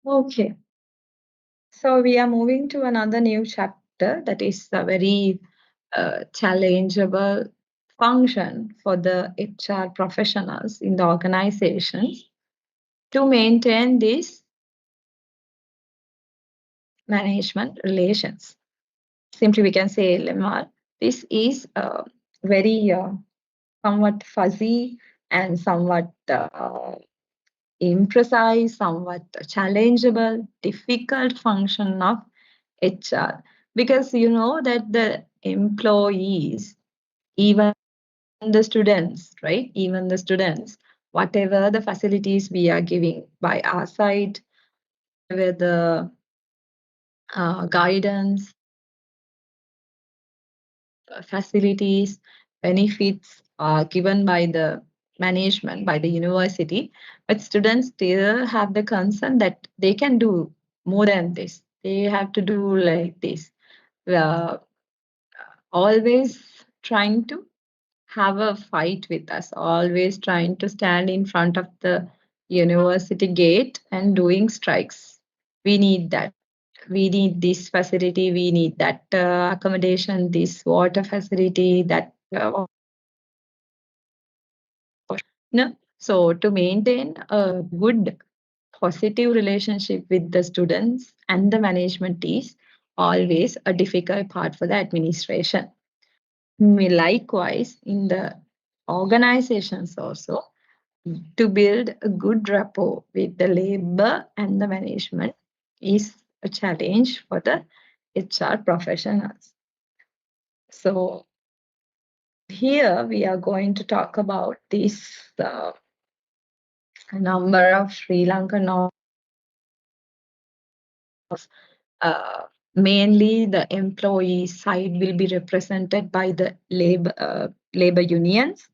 Okay, so we are moving to another new chapter that is a very challengeable function for the HR professionals in the organizations to maintain these management relations. Simply, we can say LMR. This is very somewhat fuzzy and somewhat imprecise, somewhat challengeable, difficult function of HR, because you know that the employees, even the students, right? Even the students, whatever the facilities we are giving by our side, with the guidance, facilities, benefits are given by the management, by the university, but students still have the concern that they can do more than this. They have to do like this. Uh, Always trying to have a fight with us, always trying to stand in front of the university gate and doing strikes. We need that. We need this facility. We need that accommodation, this water facility, that. No. So, to maintain a good, positive relationship with the students and the management is always a difficult part for the administration. Likewise, in the organizations also, to build a good rapport with the labor and the management is a challenge for the HR professionals. So, here we are going to talk about this number of Sri Lankan, uh, mainly the employee side will be represented by the labor unions.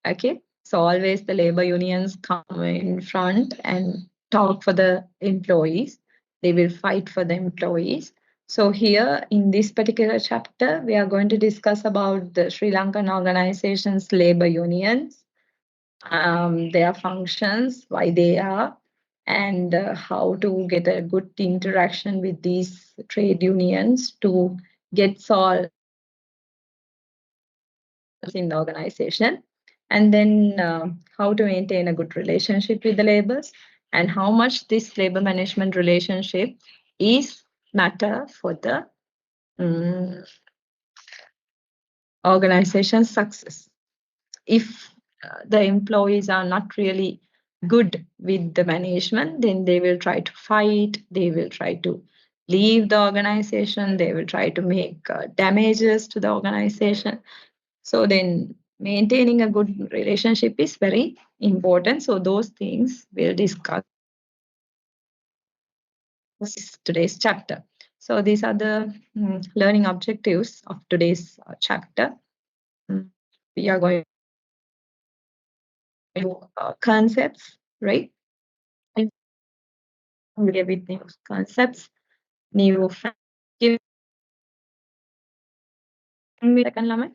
Okay, so always the labor unions come in front and talk for the employees. They will fight for the employees. So here in this particular chapter, we are going to discuss about the Sri Lankan organizations, labor unions, their functions, why they are, and how to get a good interaction with these trade unions to get solved in the organization, and then how to maintain a good relationship with the laborers, and how much this labor management relationship is matter for the um, organization's success. If the employees are not really good with the management, then they will try to fight, they will try to leave the organization, they will try to make damages to the organization. So then maintaining a good relationship is very important. So those things we'll discuss today's chapter. So these are the learning objectives of today's chapter. We are going to concepts, right? With new concepts, new give me second lama.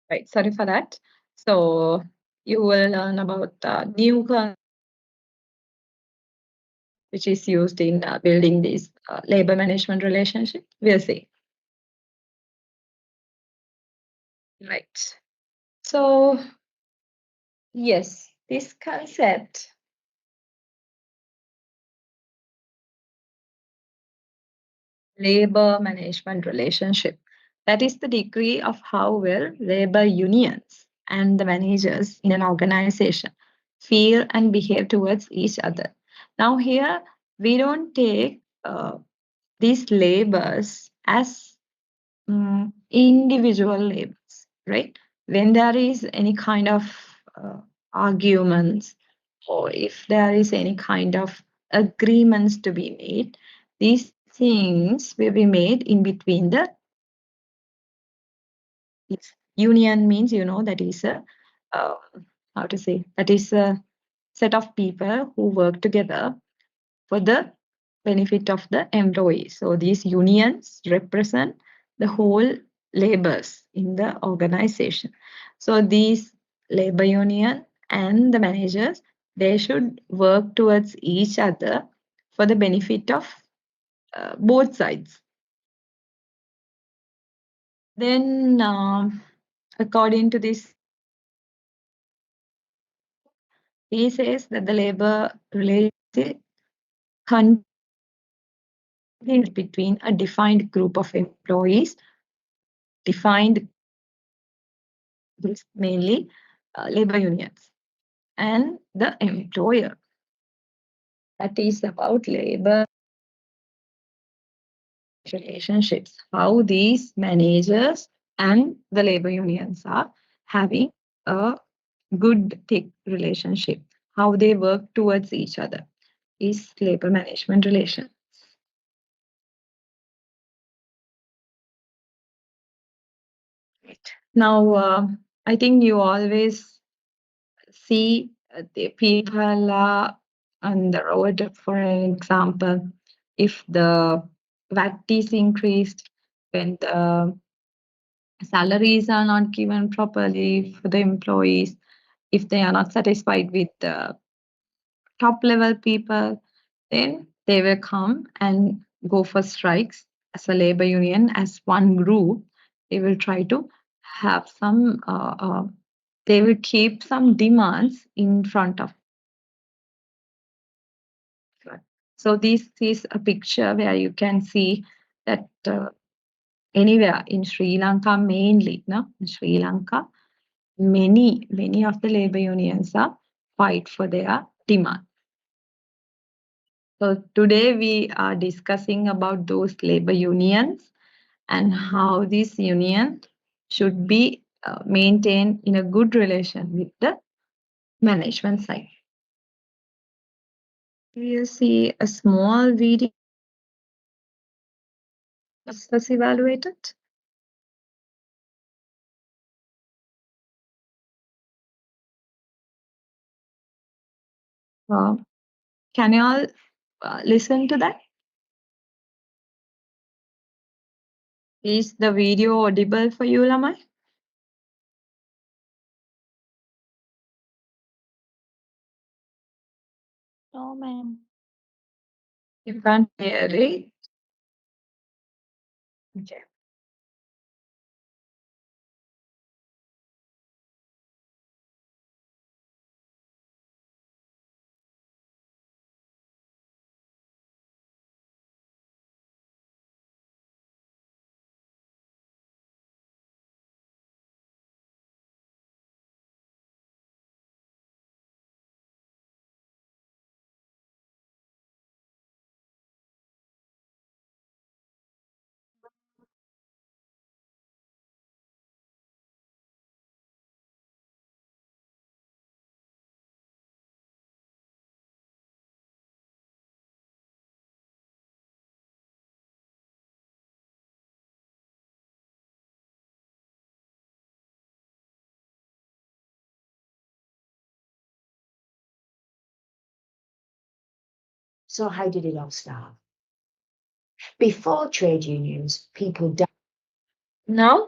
Right, sorry for that. So you will learn about new concept which is used in building this labor management relationship. We'll see. Right. So yes, this concept labor management relationship. That is the degree of how well labor unions and the managers in an organization feel and behave towards each other. Now, here we don't take these labors as individual labors, right? When there is any kind of arguments, or if there is any kind of agreements to be made, these things will be made in between the union. Means, that is a uh, how to say, that is a set of people who work together for the benefit of the employees. So these unions represent the whole labors in the organization. So these labor union and the managers, they should work towards each other for the benefit of both sides. Then, according to this, he says that the labor relationship continues between a defined group of employees, defined mainly labor unions, and the employer. That is about labor relationships, how these managers and the labor unions are having a good thick relationship, how they work towards each other is labor management relation. Now, I think you always see the people on the road, for an example, if the VAT is increased, when the salaries are not given properly for the employees, if they are not satisfied with the top level people, then they will come and go for strikes as a labor union, as one group. They will try to have some, they will keep some demands in front of. So this is a picture where you can see that anywhere in Sri Lanka, mainly, no, in Sri Lanka, many of the labor unions are fight for their demand. So today we are discussing about those labor unions and how this union should be maintained in a good relation with the management side. We'll see a small video was evaluated. Can you all listen to that? Is the video audible for you, Lamai? No, ma'am. You can't hear it? Okay. So how did it all start? Before trade unions, people died. Now?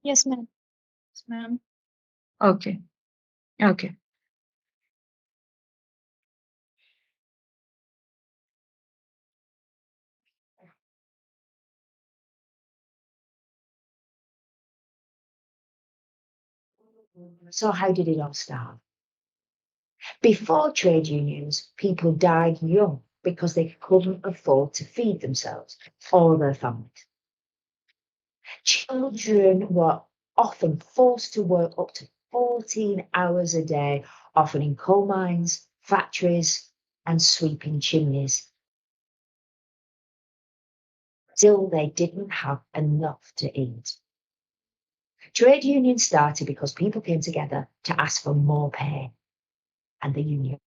Yes, ma'am. Yes, ma'am. Okay. Okay. So how did it all start? Before trade unions, people died young because they couldn't afford to feed themselves or their families. Children were often forced to work up to 14 hours a day, often in coal mines, factories, and sweeping chimneys. Still, they didn't have enough to eat. Trade unions started because people came together to ask for more pay, and the union.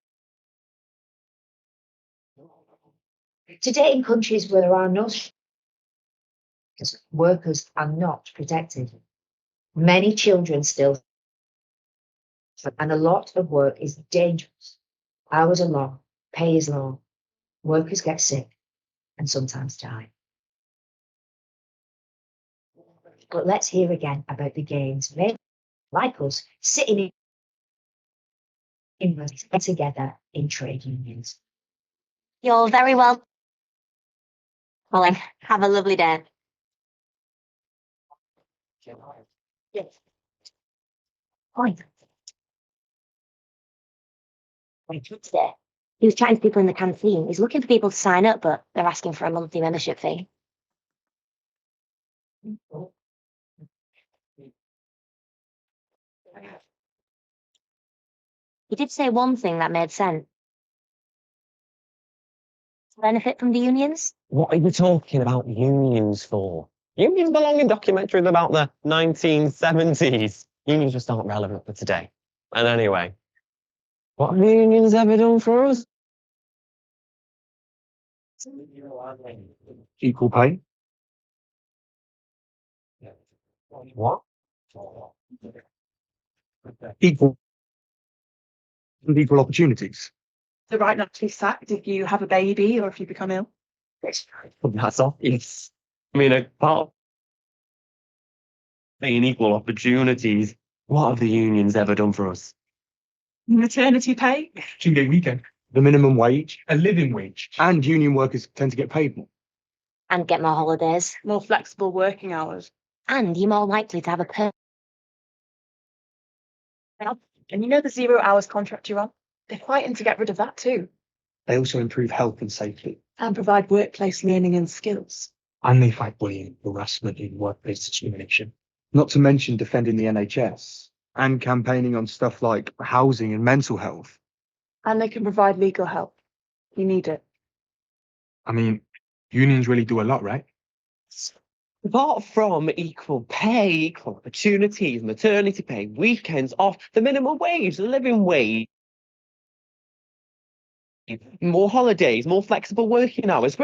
Today, in countries where there are no workers are not protected. Many children still, and a lot of work is dangerous. Hours are long, pay is low, workers get sick and sometimes die. But let's hear again about the gains made, like us, sitting in rooms together in trade unions. You're very well. Colin, have a lovely day. Yes. Point. Today, he was chatting to people in the canteen. He's looking for people to sign up, but they're asking for a monthly membership fee. He did say one thing that made sense. Benefit from the unions? What are you talking about unions for? Unions belong in documentaries about the 1970s. Unions just aren't relevant for today. And anyway, what have unions ever done for us? Equal pay. What? Equal and equal opportunities. The right not to be sacked if you have a baby or if you become ill. That's obvious. I mean, a part of being equal opportunities. What have the unions ever done for us? Maternity pay. 2-day weekend. The minimum wage. A living wage. And union workers tend to get paid more. And get more holidays. More flexible working hours. And you're more likely to have a And you know the 0 hours contract you're on? They're fighting to get rid of that too. They also improve health and safety. And provide workplace learning and skills. And they fight bullying, harassment, and workplace discrimination. Not to mention defending the NHS and campaigning on stuff like housing and mental health. And they can provide legal help. You need it. I mean, unions really do a lot, right? Apart from equal pay, equal opportunities, maternity pay, weekends off, the minimum wage, the living wage, more holidays, more flexible working hours.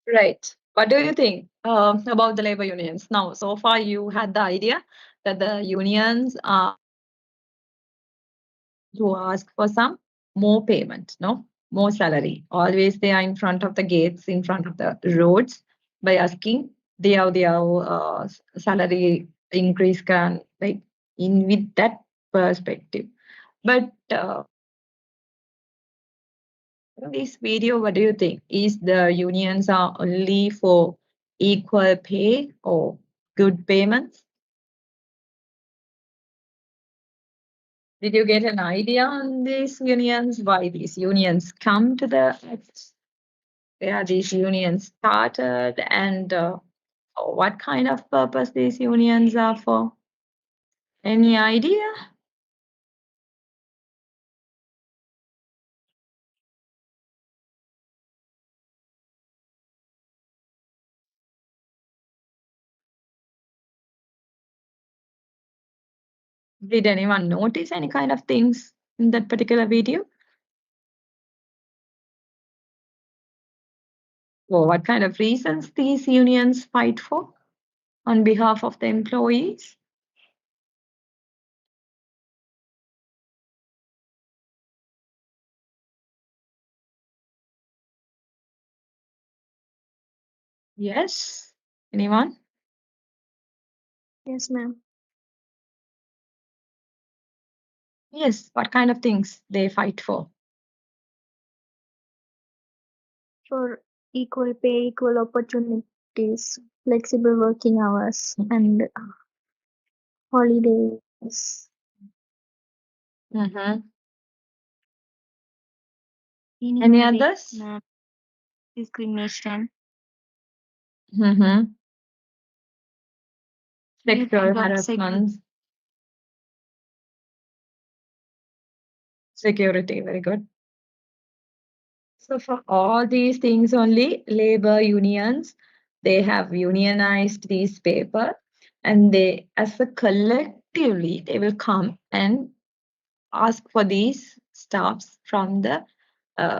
Right. What do you think about the labor unions? Now, so far you had the idea that the unions are to ask for some more payment, no? More salary. Always they are in front of the gates, in front of the roads by asking their salary increase can, like, in with that perspective. But in this video, what do you think? Is the unions are only for equal pay or good payments? Did you get an idea on these unions? Why these unions come to the where these unions started, and what kind of purpose these unions are for? Any idea? Did anyone notice any kind of things in that particular video? Or what kind of reasons these unions fight for on behalf of the employees? Yes? Anyone? Yes, ma'am. Yes, what kind of things they fight for? For equal pay, equal opportunities, flexible working hours, and holidays. Mm-hmm. Any Any other others? discrimination? Mm-hmm. Do you Sexual think of harassment, security, very good. So for all these things only, labor unions, they have unionized these paper, and they, as a collectively, they will come and ask for these staffs from the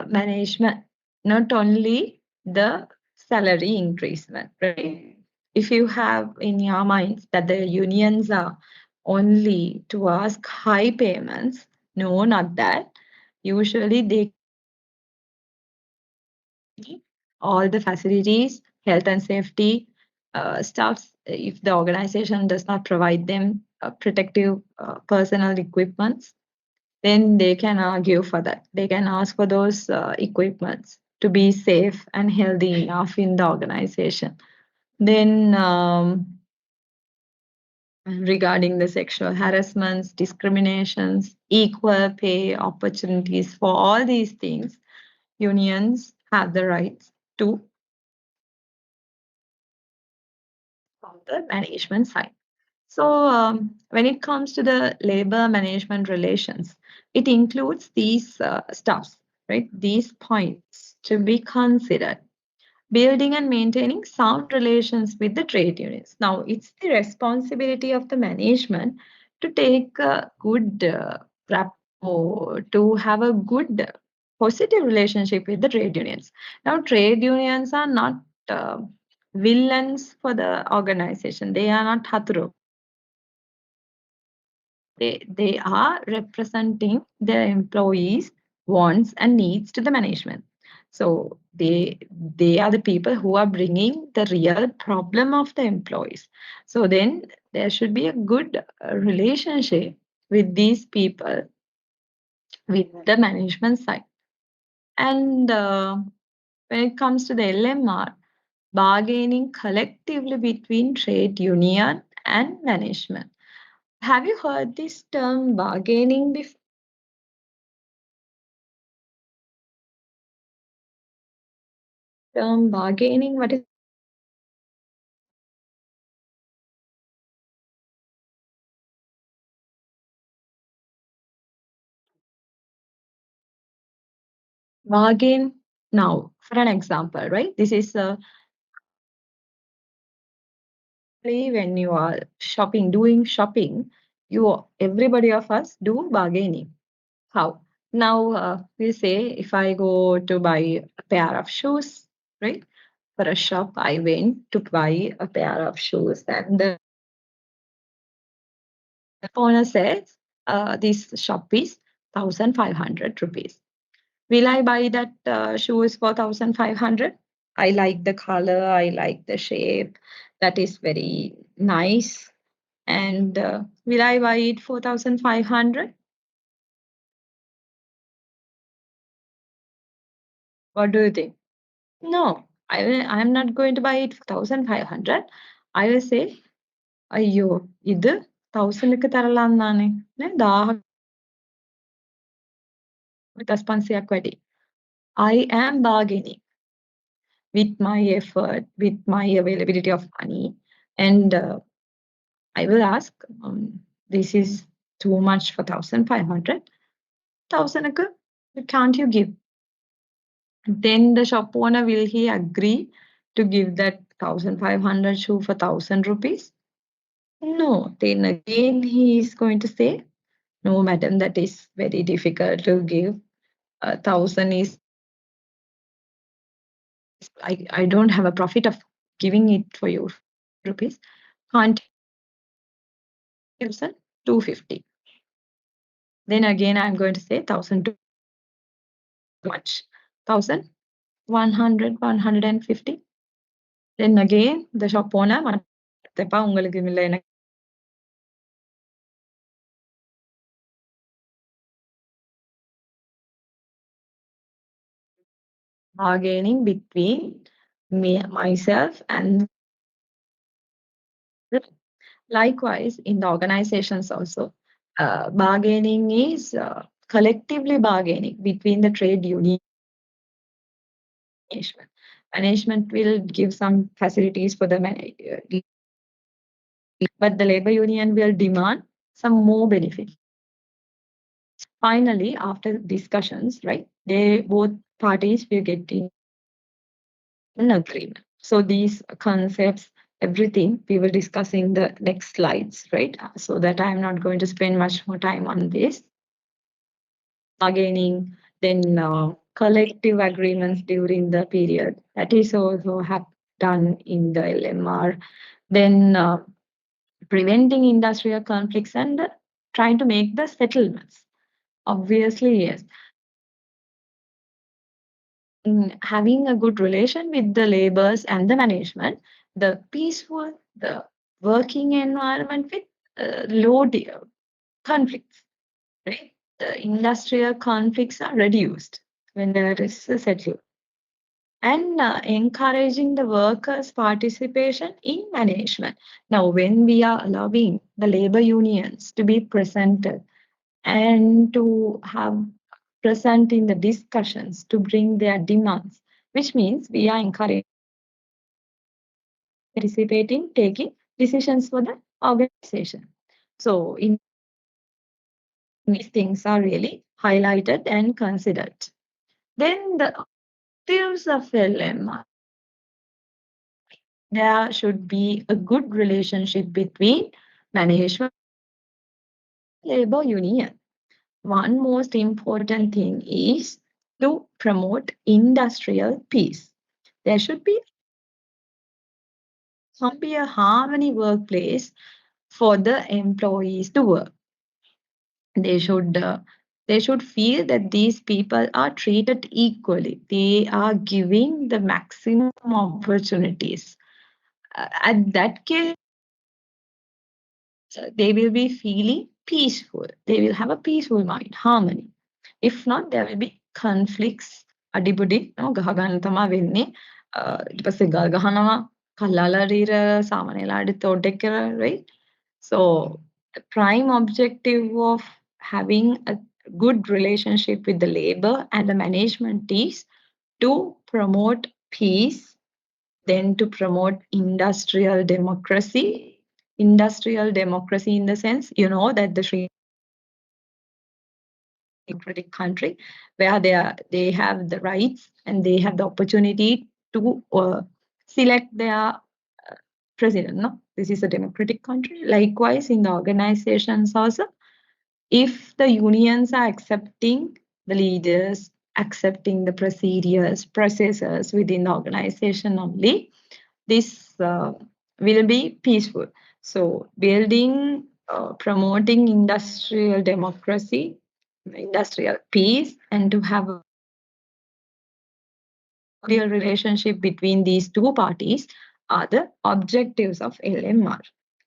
management, not only the salary increasement, right? If you have in your minds that the unions are only to ask high payments, no, not that. Usually they all the facilities, health and safety staffs, if the organization does not provide them protective personal equipments, then they can argue for that. They can ask for those equipments to be safe and healthy enough in the organization. Then regarding the sexual harassments, discriminations, equal pay opportunities for all these things, unions have the rights to on the management side. So when it comes to the labor management relations, it includes these stuffs, right? These points to be considered. Building and maintaining sound relations with the trade unions. Now, it's the responsibility of the management to take a good rapport, to have a good positive relationship with the trade unions. Now, trade unions are not villains for the organization. They are not hatru. They are representing their employees' wants and needs to the management. So they are the people who are bringing the real problem of the employees. So then there should be a good relationship with these people with the management side. And when it comes to the LMR, bargaining collectively between trade union and management. Have you heard this term bargaining before? Term bargaining, what is bargain? Now, for an example, right? This is when you are shopping, doing shopping, everybody of us do bargaining. How? Now, we say if I go to buy a pair of shoes, right? For a shop, I went to buy a pair of shoes, and the owner says, this shop is 1,500 rupees. Will I buy that shoes for 1,500? I like the color, I like the shape. That is very nice. And will I buy it for 1,500? What do you think? No, I'm not going to buy it for 1,500. I will say, അയ്യോ ഇത് 1,000ക്ക് തരലാന്നാണ് 1,500ක් වැඩි. I am bargaining with my effort, with my availability of money, and I will ask, this is too much for 1,500. 1,000, can't you give? Then the shop owner, will he agree to give that 1,500 shoe for 1,000 rupees? No. Then again he is going to say, no, madam, that is very difficult to give. 1,000 is, I don't have a profit of giving it for you rupees. Can't 250. Then again, I'm going to say 1,000 too much. 1,100, 150. Then again, the shop owner, மத்தப்பா உங்களுக்கு இல்ல எனக்கு bargaining between me, myself, and likewise in the organizations also. bargaining is collectively bargaining between the trade union management. Management will give some facilities for the but the labor union will demand some more benefits. Finally, after discussions, right, both parties will get in an agreement. So these concepts, everything we will discuss in the next slides, right? So that I'm not going to spend much more time on this. Bargaining, then collective agreements during the period. That is also done in the LMR. Then preventing industrial conflicts and trying to make the settlements. Obviously, yes. Having a good relation with the laborers and the management, the peaceful, the working environment with low conflicts, right? The industrial conflicts are reduced when there is a settlement. And encouraging the workers' participation in management. Now, when we are allowing the labor unions to be presented and to have present in the discussions to bring their demands, which means we are encouraging participating, taking decisions for the organization. So, these things are really highlighted and considered. Then the objectives of LMR. There should be a good relationship between management and labor union. One most important thing is to promote industrial peace. There should be a harmony workplace for the employees to work. They should feel that these people are treated equally. They are giving the maximum opportunities. At that case, they will be feeling peaceful. They will have a peaceful mind, harmony. If not, there will be conflicts. අඩිපුඩි ගහගන්න තමා වෙන්නේ. ඊට පස්සේ ගල් ගහනවා, කල්ලාලා රීර සාමාන්‍යලාට තෝඩෙක් කරා, right? So the prime objective of having a good relationship with the labor and the management is to promote peace, then to promote industrial democracy. Industrial democracy in the sense, you know, that the Sri democratic country where they have the rights and they have the opportunity to select their president. No, this is a democratic country. Likewise, in the organizations also, if the unions are accepting the leaders, accepting the processes within the organization only, this will be peaceful. So building, promoting industrial democracy, industrial peace, and to have a real relationship between these two parties are the objectives of LMR.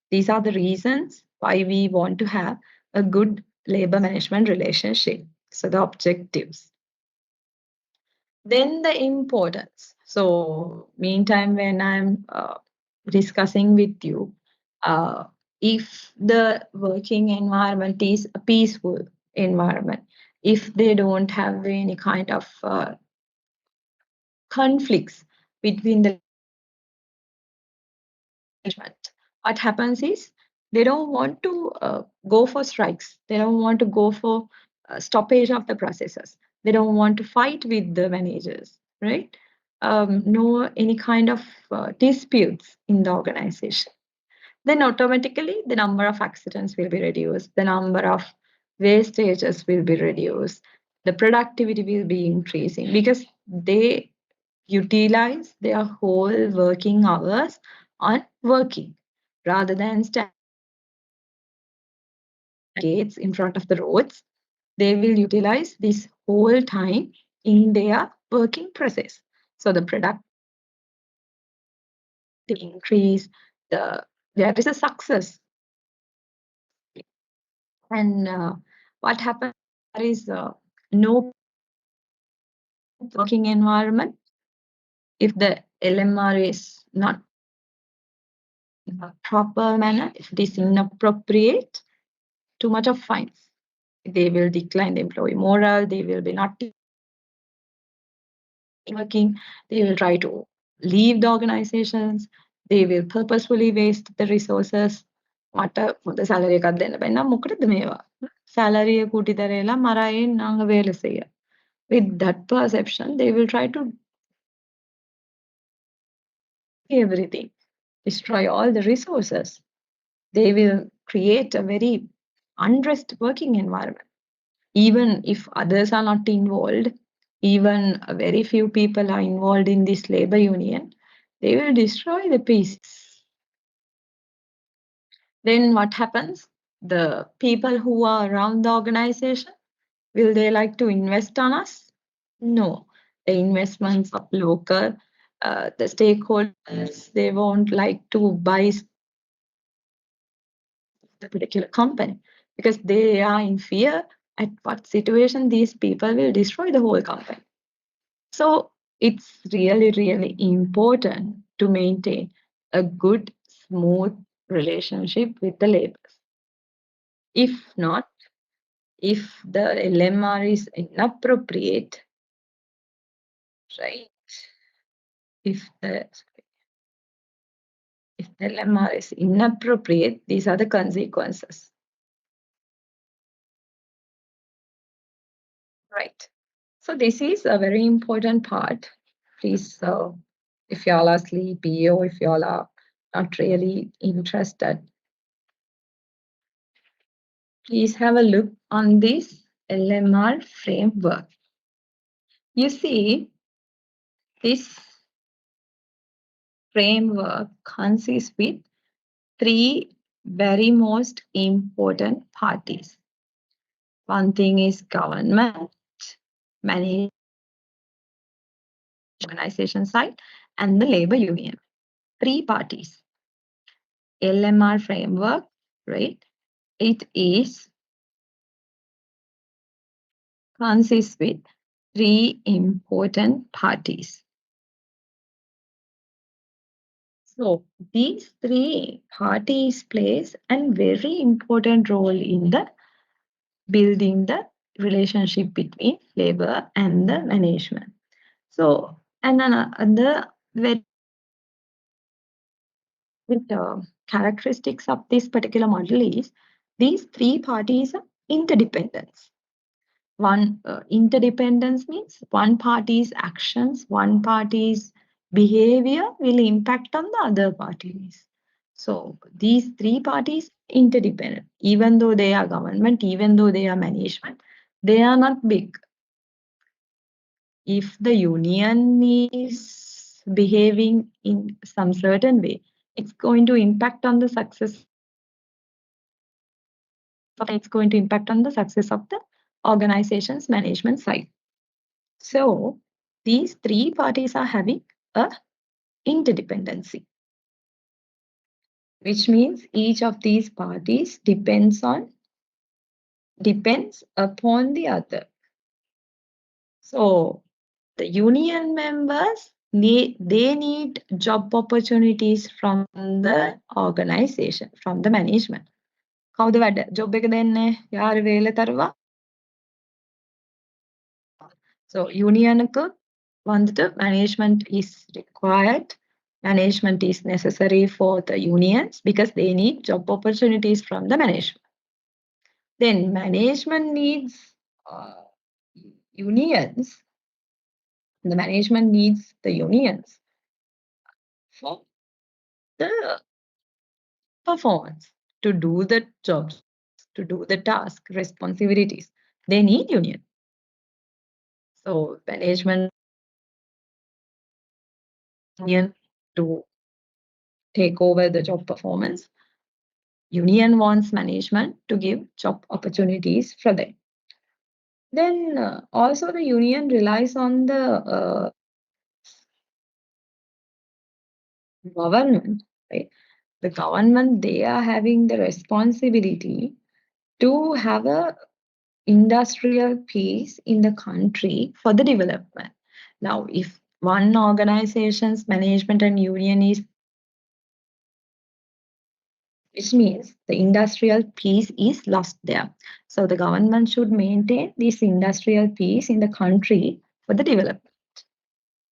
These are the reasons why we want to have a good labor management relationship. So the objectives. Then the importance. So meantime, when I'm discussing with you, if the working environment is a peaceful environment, if they don't have any kind of conflicts between the management, what happens is they don't want to go for strikes. They don't want to go for stoppage of the processes. They don't want to fight with the managers, right? No any kind of disputes in the organization. Then automatically the number of accidents will be reduced, the number of wastages will be reduced, the productivity will be increasing because they utilize their whole working hours on working rather than gates in front of the roads. They will utilize this whole time in their working process. So the productivity increase, there is a success. And what happens is no working environment if the LMR is not in a proper manner, if it is inappropriate, too much of fines. They will decline the employee morale. They will be not working. They will try to leave the organizations. They will purposefully waste the resources. මට හොඳ salary එකක් දෙන්න බෑ නම් මොකටද මේවා? සැලරිය කුටි දරේලා මරයෙන් නාංග වේලසෙය. With that perception, they will try to everything, destroy all the resources. They will create a very unrest working environment. Even if others are not involved, even very few people are involved in this labor union, they will destroy the peace. Then what happens? The people who are around the organization, will they like to invest on us? No. The investments of local, the stakeholders, they won't like to buy the particular company because they are in fear at what situation these people will destroy the whole company. So it's really, really important to maintain a good, smooth relationship with the laborers. If not, if the LMR is inappropriate, right? If the LMR is inappropriate, these are the consequences. Right. So this is a very important part. Please, if y'all are sleepy or if y'all are not really interested, please have a look on this LMR framework. You see, this framework consists with 3 very most important parties. One thing is government, management, organization side, and the labor union. 3 parties. LMR framework, right? It is consists with 3 important parties. So these 3 parties plays a very important role in the building the relationship between labor and the management. So, and another very characteristics of this particular model is these 3 parties are interdependence. One interdependence means one party's actions, one party's behavior will impact on the other parties. So these 3 parties interdependent. Even though they are government, even though they are management, they are not big. If the union is behaving in some certain way, it's going to impact on the success. It's going to impact on the success of the organization's management side. So these 3 parties are having a interdependency, which means each of these parties depends upon the other. So the union members they need job opportunities from the organization, from the management. කවුද වැඩ job එක දෙන්නේ? යාර වේල තරවා. So union வந்துட்டு management is required. Management is necessary for the unions because they need job opportunities from the management. Then management needs unions. The management needs the unions for the performance, to do the jobs, to do the task, responsibilities. They need union. So management union to take over the job performance. Union wants management to give job opportunities for them. Then also the union relies on the government, right? The government, they are having the responsibility to have a industrial peace in the country for the development. Now, if one organization's management and union is which means the industrial peace is lost there. So the government should maintain this industrial peace in the country for the development.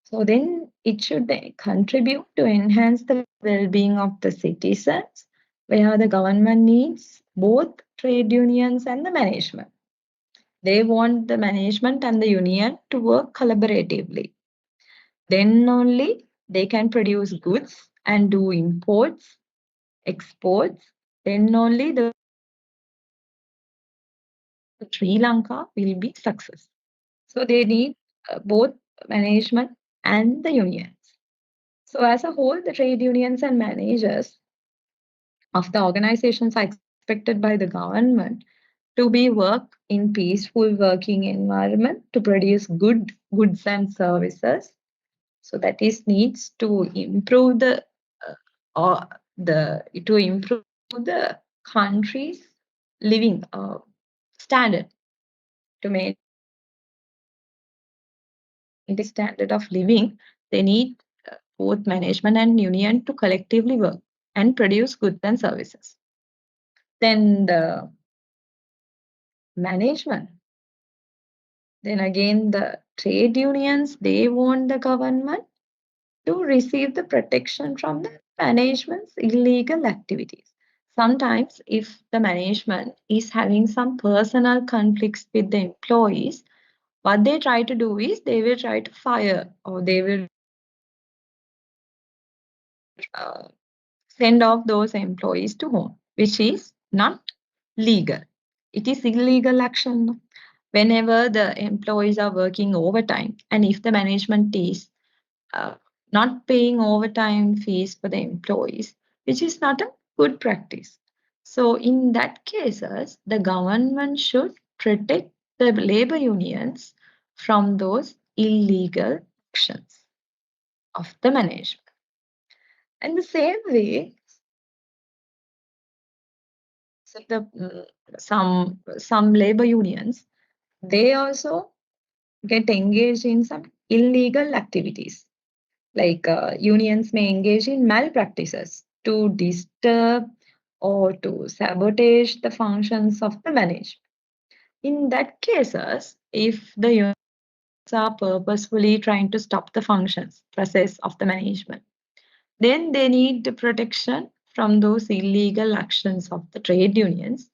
So then it should contribute to enhance the well-being of the citizens, where the government needs both trade unions and the management. They want the management and the union to work collaboratively. Then only they can produce goods and do imports, exports. Then only the Sri Lanka will be success. So they need both management and the unions. So as a whole, the trade unions and managers of the organizations are expected by the government to be work in peaceful working environment to produce goods and services. So that is needs to improve the country's living standard, to maintain the standard of living. They need both management and union to collectively work and produce goods and services. Then the management. Then again, the trade unions, they want the government to receive the protection from the management's illegal activities. Sometimes, if the management is having some personal conflicts with the employees, what they try to do is they will try to fire, or they will send off those employees to home, which is not legal. It is illegal action. Whenever the employees are working overtime, and if the management is not paying overtime fees for the employees, which is not a good practice. So in that cases, the government should protect the labor unions from those illegal actions of the management. And the same way, so some labor unions, they also get engaged in some illegal activities. Like unions may engage in malpractices to disturb or to sabotage the functions of the management. In that cases, if the unions are purposefully trying to stop the functions process of the management, then they need the protection from those illegal actions of the trade unions.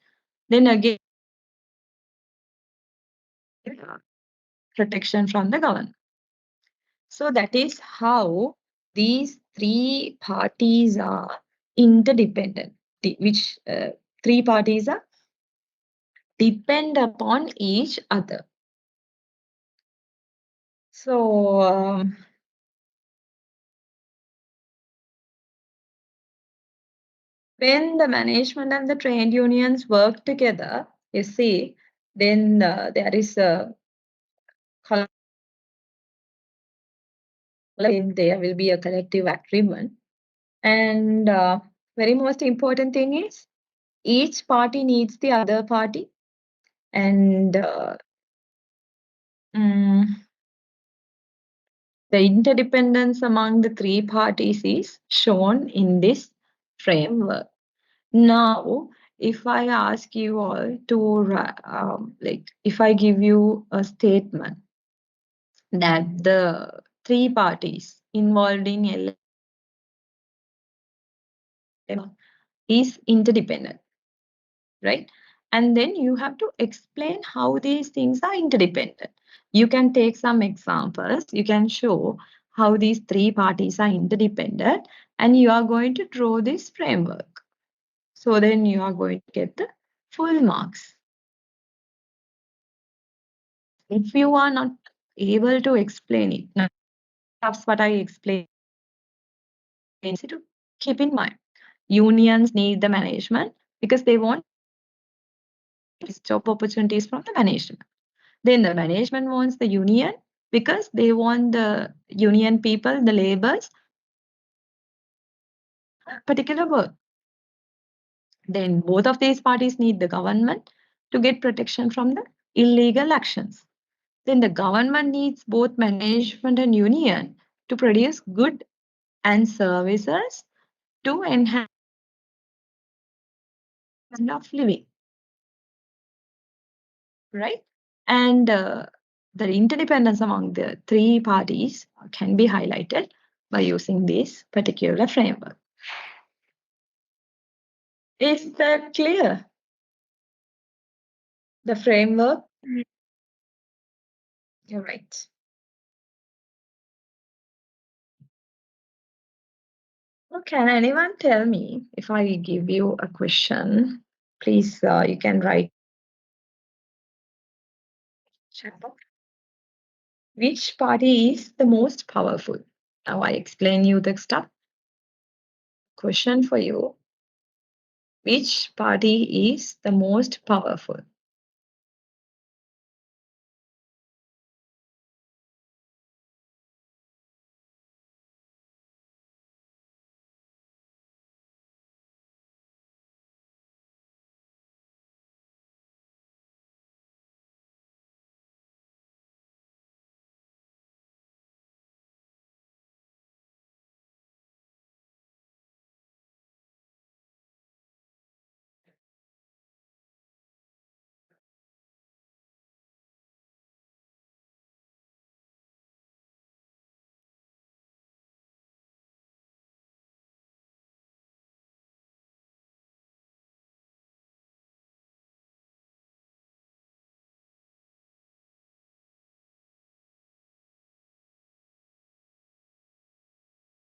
Then again, protection from the government. So that is how these three parties are interdependent, which three parties are depend upon each other. So when the management and the trade unions work together, you see, then there is a there will be a collective agreement. And very most important thing is each party needs the other party, and the interdependence among the three parties is shown in this framework. Now, if I ask you all to if I give you a statement that the three parties involved in LM is interdependent, right? And then you have to explain how these things are interdependent. You can take some examples. You can show how these three parties are interdependent, and you are going to draw this framework. So then you are going to get the full marks. If you are not able to explain it, that's what I explained. To keep in mind, unions need the management because they want job opportunities from the management. Then the management wants the union because they want the union people, the laborers, particular work. Then both of these parties need the government to get protection from the illegal actions. Then the government needs both management and union to produce goods and services to enhance and of living, right? And the interdependence among the three parties can be highlighted by using this particular framework. Is that clear? The framework? You're right. Well, can anyone tell me if I give you a question? Please, you can write chat box. Which party is the most powerful? Now I explain you the stuff. Question for you. Which party is the most powerful?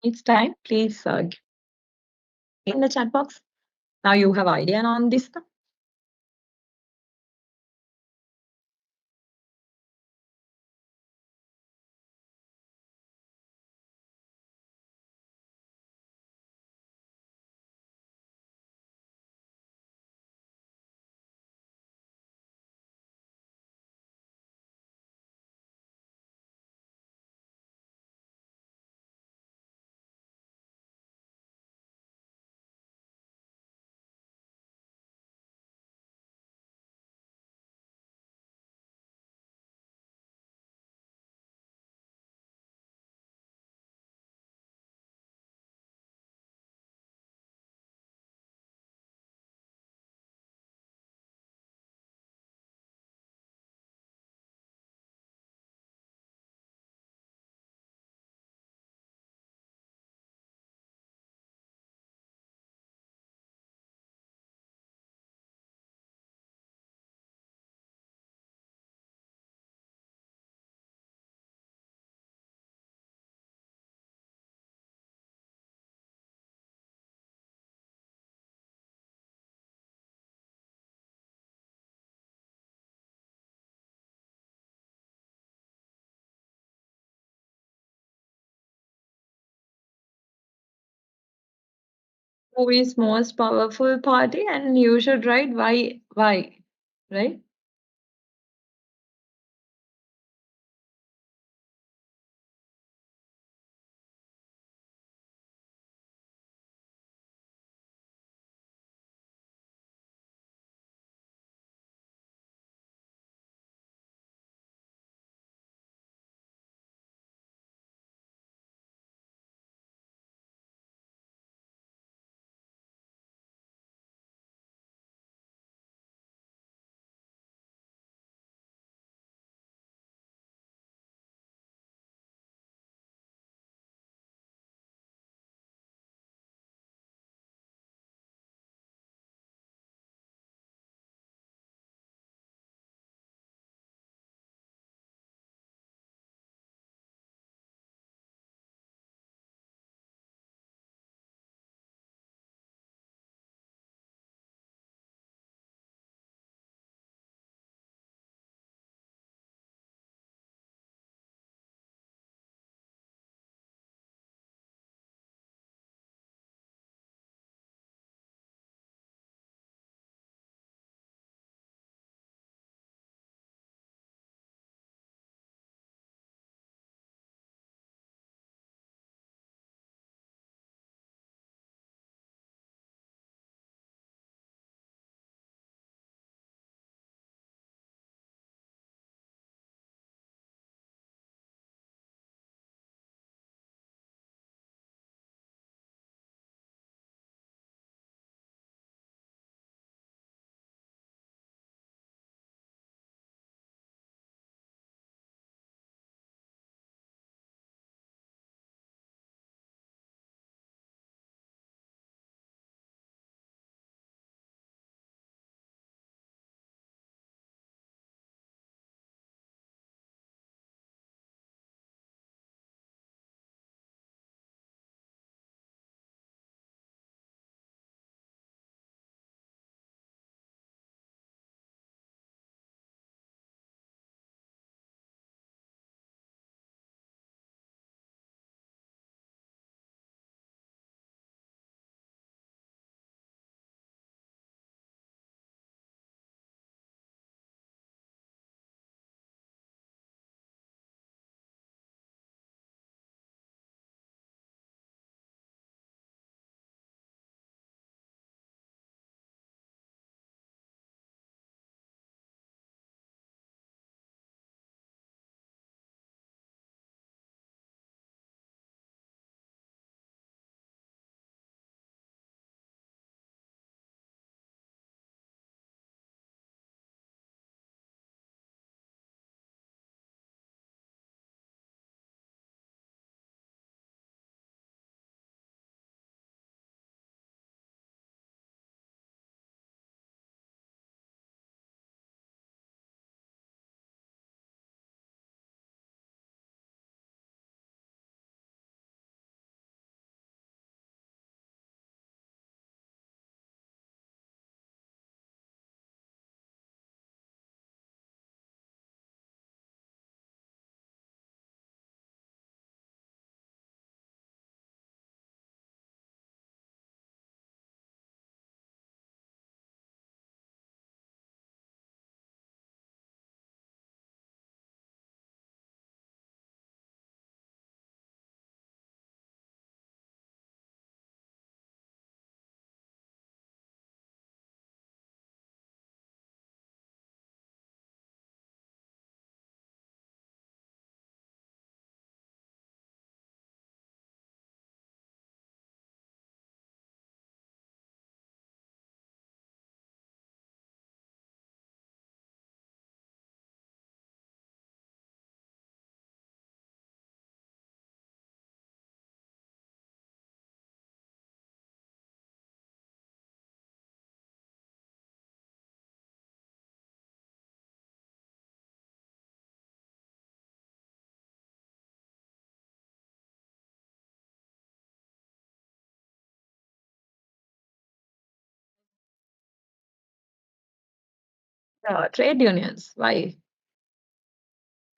It's time. Please in the chat box. Now you have idea on this. Who is most powerful party? And you should write why, right? Trade unions. Why?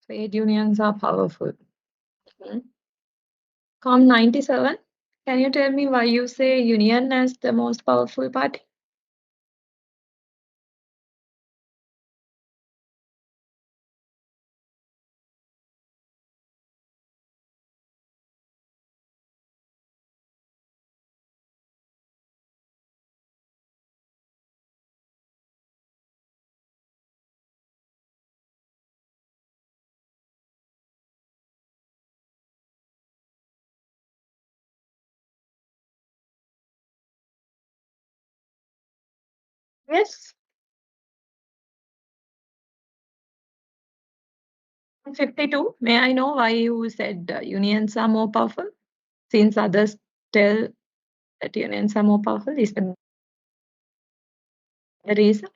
Trade unions are powerful. Com 97. Can you tell me why you say union as the most powerful party? Yes. 52. May I know why you said unions are more powerful? Since others tell that unions are more powerful, is that the reason?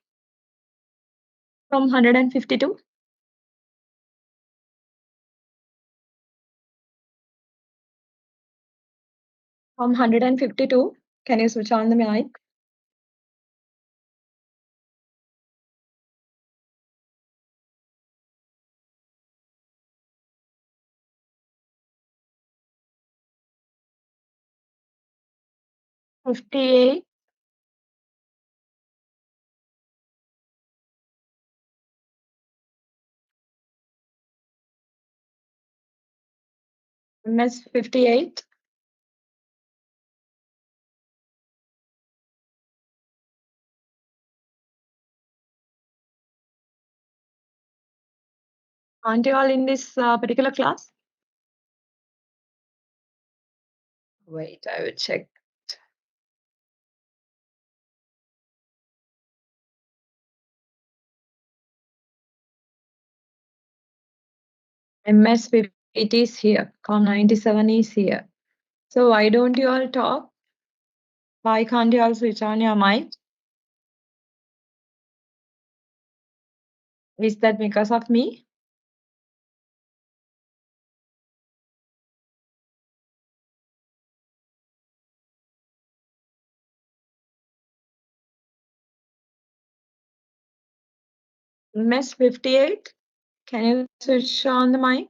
From 152. From 152. Can you switch on the mic? $58. MS 58. Aren't you all in this particular class? Wait, I will check. MS 58 is here. Com 97 is here. So why don't you all talk? Why can't you all switch on your mic? Is that because of me? MS 58, can you switch on the mic?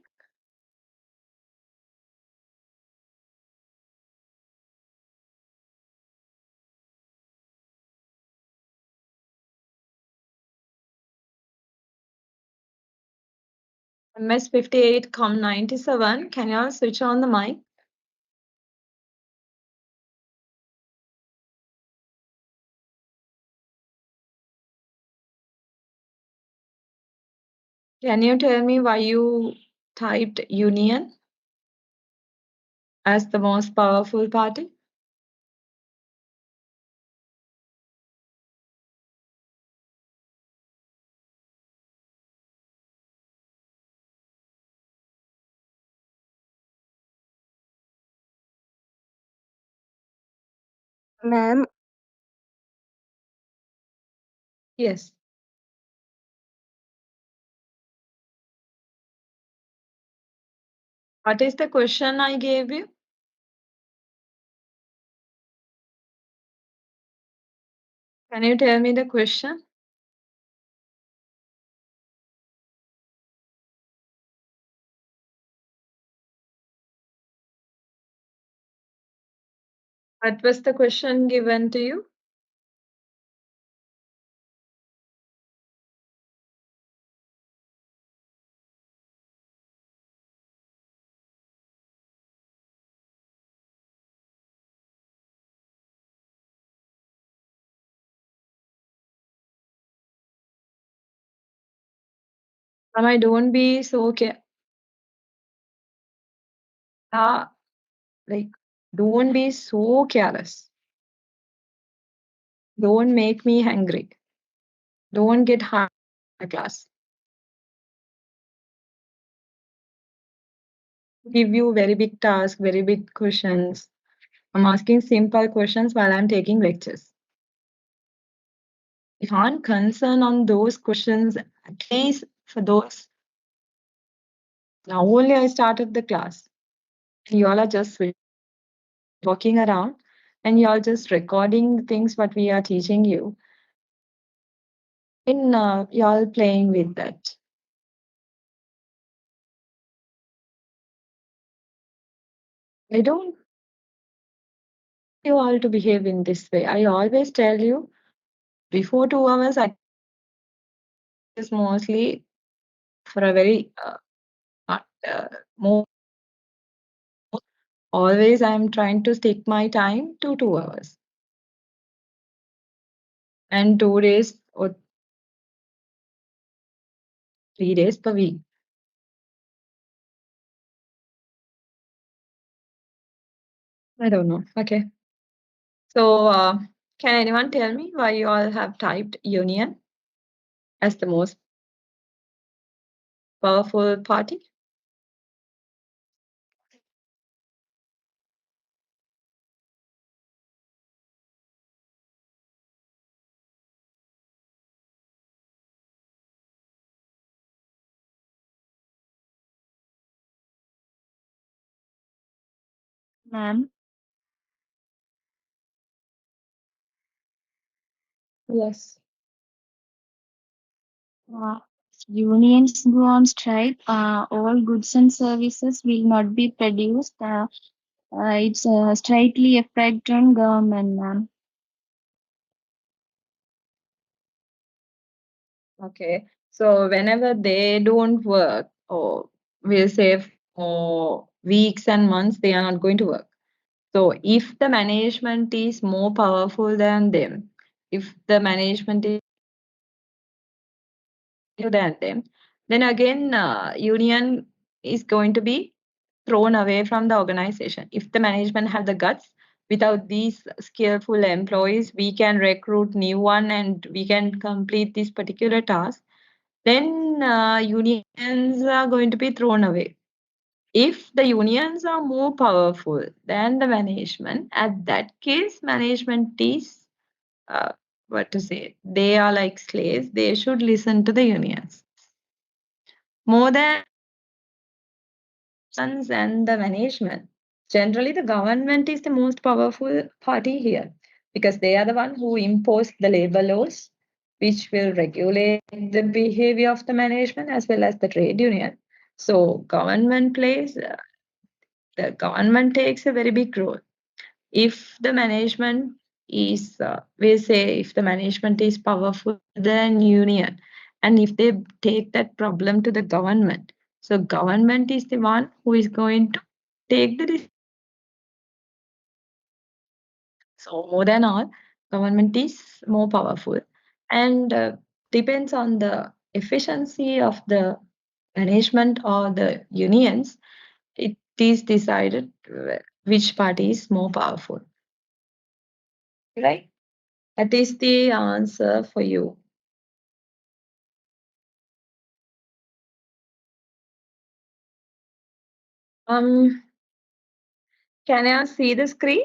MS 58, Com 97, can you all switch on the mic? Can you tell me why you typed union as the most powerful party? Ma'am, Yes. What is the question I gave you? Can you tell me the question? What was the question given to you? Mama, don't be so like, don't be so careless. Don't make me angry. Don't get hard in the class. Give you very big tasks, very big questions. I'm asking simple questions while I'm taking lectures. If you aren't concerned on those questions, at least for those. Now only I started the class. You all are just walking around and you all just recording things what we are teaching you. in y'all playing with that. I don't you all to behave in this way. I always tell you before 2 hours. I is mostly for a very not more. Always, I'm trying to stick my time to 2 hours and 2 days or 3 days per week. I don't know. Okay. So, can anyone tell me why you all have typed union as the most powerful party? Ma'am, Yes. uh, unions go on strike, all goods and services will not be produced. It's a strictly effect on government, ma'am. Okay. So, whenever they don't work, or we'll say for weeks and months, they are not going to work. So, if the management is more powerful than them, if the management is than them, then again, union is going to be thrown away from the organization. If the management have the guts, without these skillful employees, we can recruit new one and we can complete this particular task, then unions are going to be thrown away. If the unions are more powerful than the management, at that case, management is what to say? They are like slaves. They should listen to the unions more than and the management. Generally, the government is the most powerful party here because they are the one who impose the labor laws, which will regulate the behavior of the management as well as the trade union. So, the government takes a very big role. If the management is, we say, if the management is powerful than union, and if they take that problem to the government, so government is the one who is going to take the decision. So more than all, government is more powerful and depends on the efficiency of the management or the unions. It is decided which party is more powerful. Right? That is the answer for you. Can I see the screen?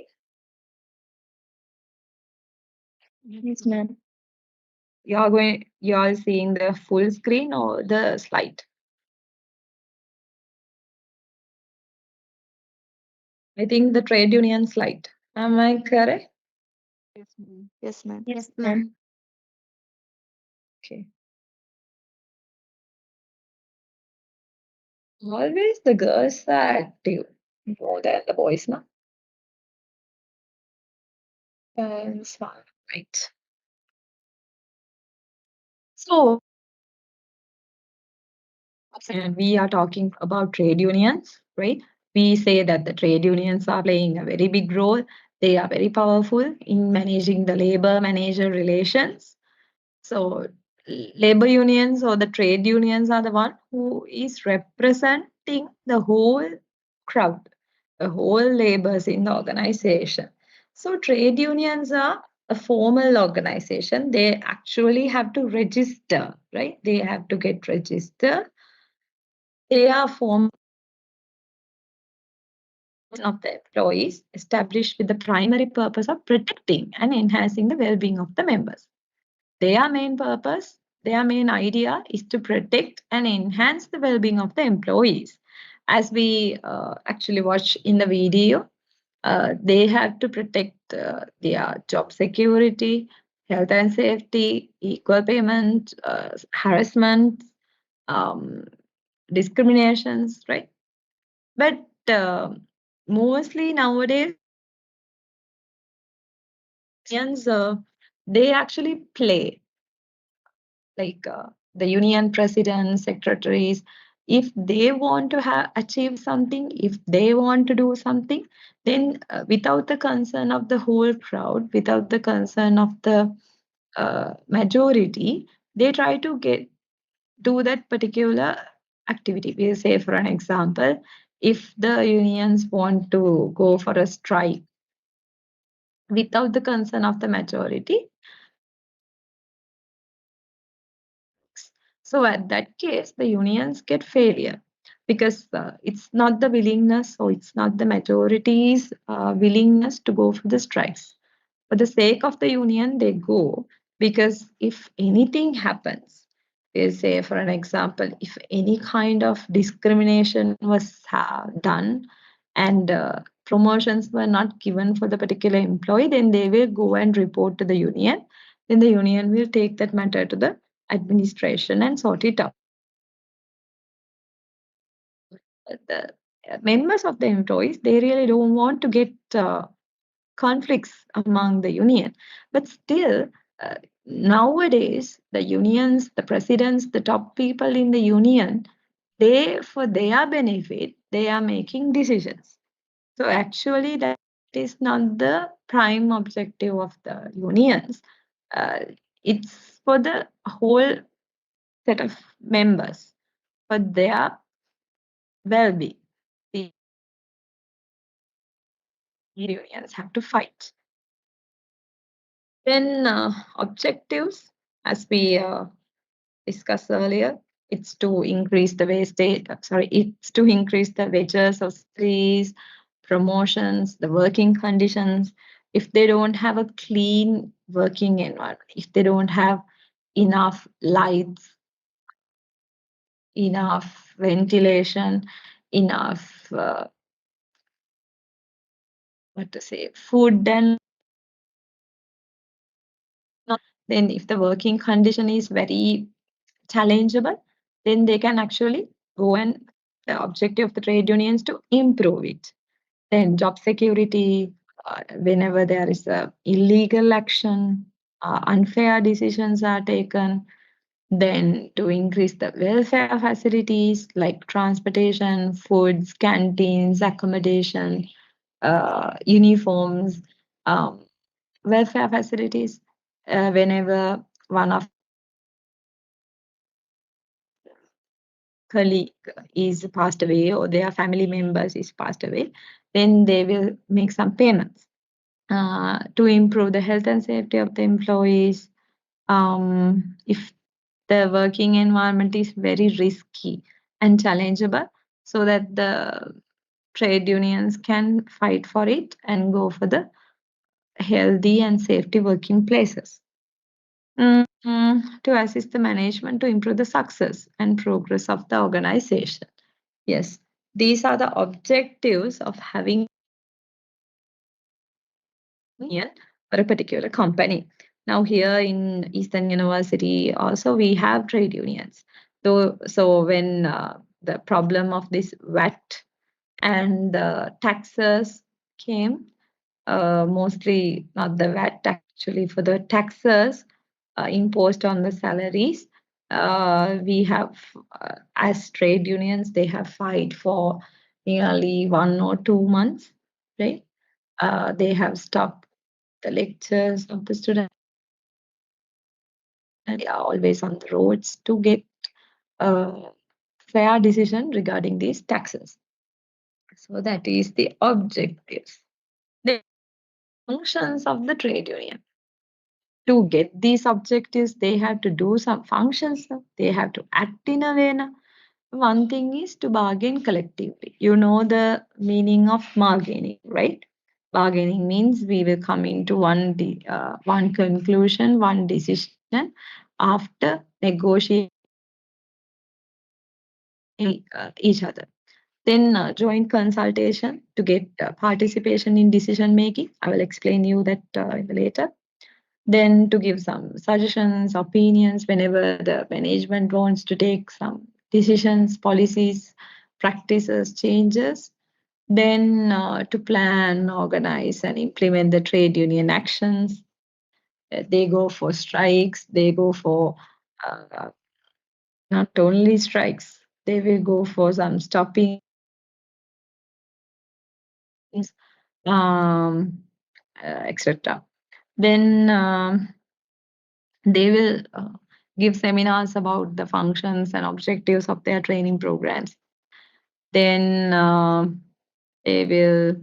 Yes, ma'am. You are seeing the full screen or the slide? I think the trade union slide. Am I correct? Yes, ma'am. Yes, ma'am. Yes, ma'am. Okay. Always the girls are active more than the boys, no? That's fine, right. So, and we are talking about trade unions, right? We say that the trade unions are playing a very big role. They are very powerful in managing the labor-manager relations. So, labor unions or the trade unions are the one who is representing the whole crowd, the whole laborers in the organization. So, trade unions are a formal organization. They actually have to register, right? They have to get registered. They are formed of the employees established with the primary purpose of protecting and enhancing the well-being of the members. Their main purpose, their main idea is to protect and enhance the well-being of the employees. As we actually watch in the video, they have to protect their job security, health and safety, equal payment, harassment, discriminations, right? But mostly nowadays, unions, they actually play like the union presidents, secretaries. If they want to have achieve something, if they want to do something, then without the concern of the whole crowd, without the concern of the majority, they try to do that particular activity. We'll say, for an example, if the unions want to go for a strike without the concern of the majority, so at that case, the unions get failure because it's not the willingness or it's not the majority's willingness to go for the strikes. For the sake of the union, they go because if anything happens, we'll say, for an example, if any kind of discrimination was done and promotions were not given for the particular employee, then they will go and report to the union. Then the union will take that matter to the administration and sort it out. The members of the employees, they really don't want to get conflicts among the union. But still, nowadays, the unions, the presidents, the top people in the union, they, for their benefit, they are making decisions. So actually, that is not the prime objective of the unions. It's for the whole set of members, for their well-being. The unions have to fight. Then objectives, as we discussed earlier, it's to increase the it's to increase the wages of salaries, promotions, the working conditions. If they don't have a clean working environment, if they don't have enough lights, enough ventilation, enough food, and then if the working condition is very challengeable, then they can actually go and the objective of the trade unions to improve it. Then job security, whenever there is a illegal action, unfair decisions are taken, then to increase the welfare facilities like transportation, foods, canteens, accommodation, uniforms, welfare facilities. Whenever one of colleague is passed away or their family members is passed away, then they will make some payments to improve the health and safety of the employees. If the working environment is very risky and challengeable, so that the trade unions can fight for it and go for the healthy and safety working places. To assist the management to improve the success and progress of the organization. Yes, these are the objectives of having union for a particular company. Now here in Eastern University also we have trade unions. So when the problem of this VAT and the taxes came, mostly not the VAT, actually for the taxes imposed on the salaries, we have, as trade unions, they have fight for nearly 1 or 2 months, right? They have stopped the lectures of the students, and they are always on the roads to get a fair decision regarding these taxes. So that is the objectives. The functions of the trade union. To get these objectives, they have to do some functions. They have to act in a way. One thing is to bargain collectively. You know the meaning of bargaining, right? Bargaining means we will come into one conclusion, one decision after negotiating each other. Then joint consultation to get participation in decision making. I will explain you that later. then to give some suggestions, opinions whenever the management wants to take some decisions, policies, practices, changes, then to plan, organize, and implement the trade union actions. They go for strikes, they go for not only strikes, they will go for some stopping, etc. Then they will give seminars about the functions and objectives of their training programs. Then they will,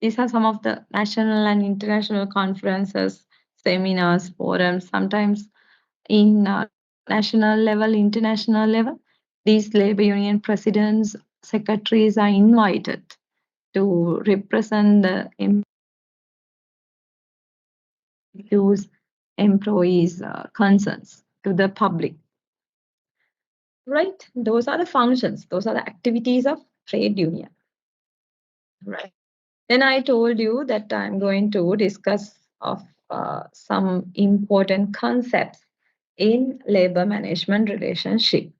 these are some of the national and international conferences, seminars, forums, sometimes in national level, international level. These labor union presidents, secretaries are invited to represent the employees' concerns to the public. Right? Those are the functions. Those are the activities of trade union. Right. Then I told you that I'm going to discuss of some important concepts in labor management relationship.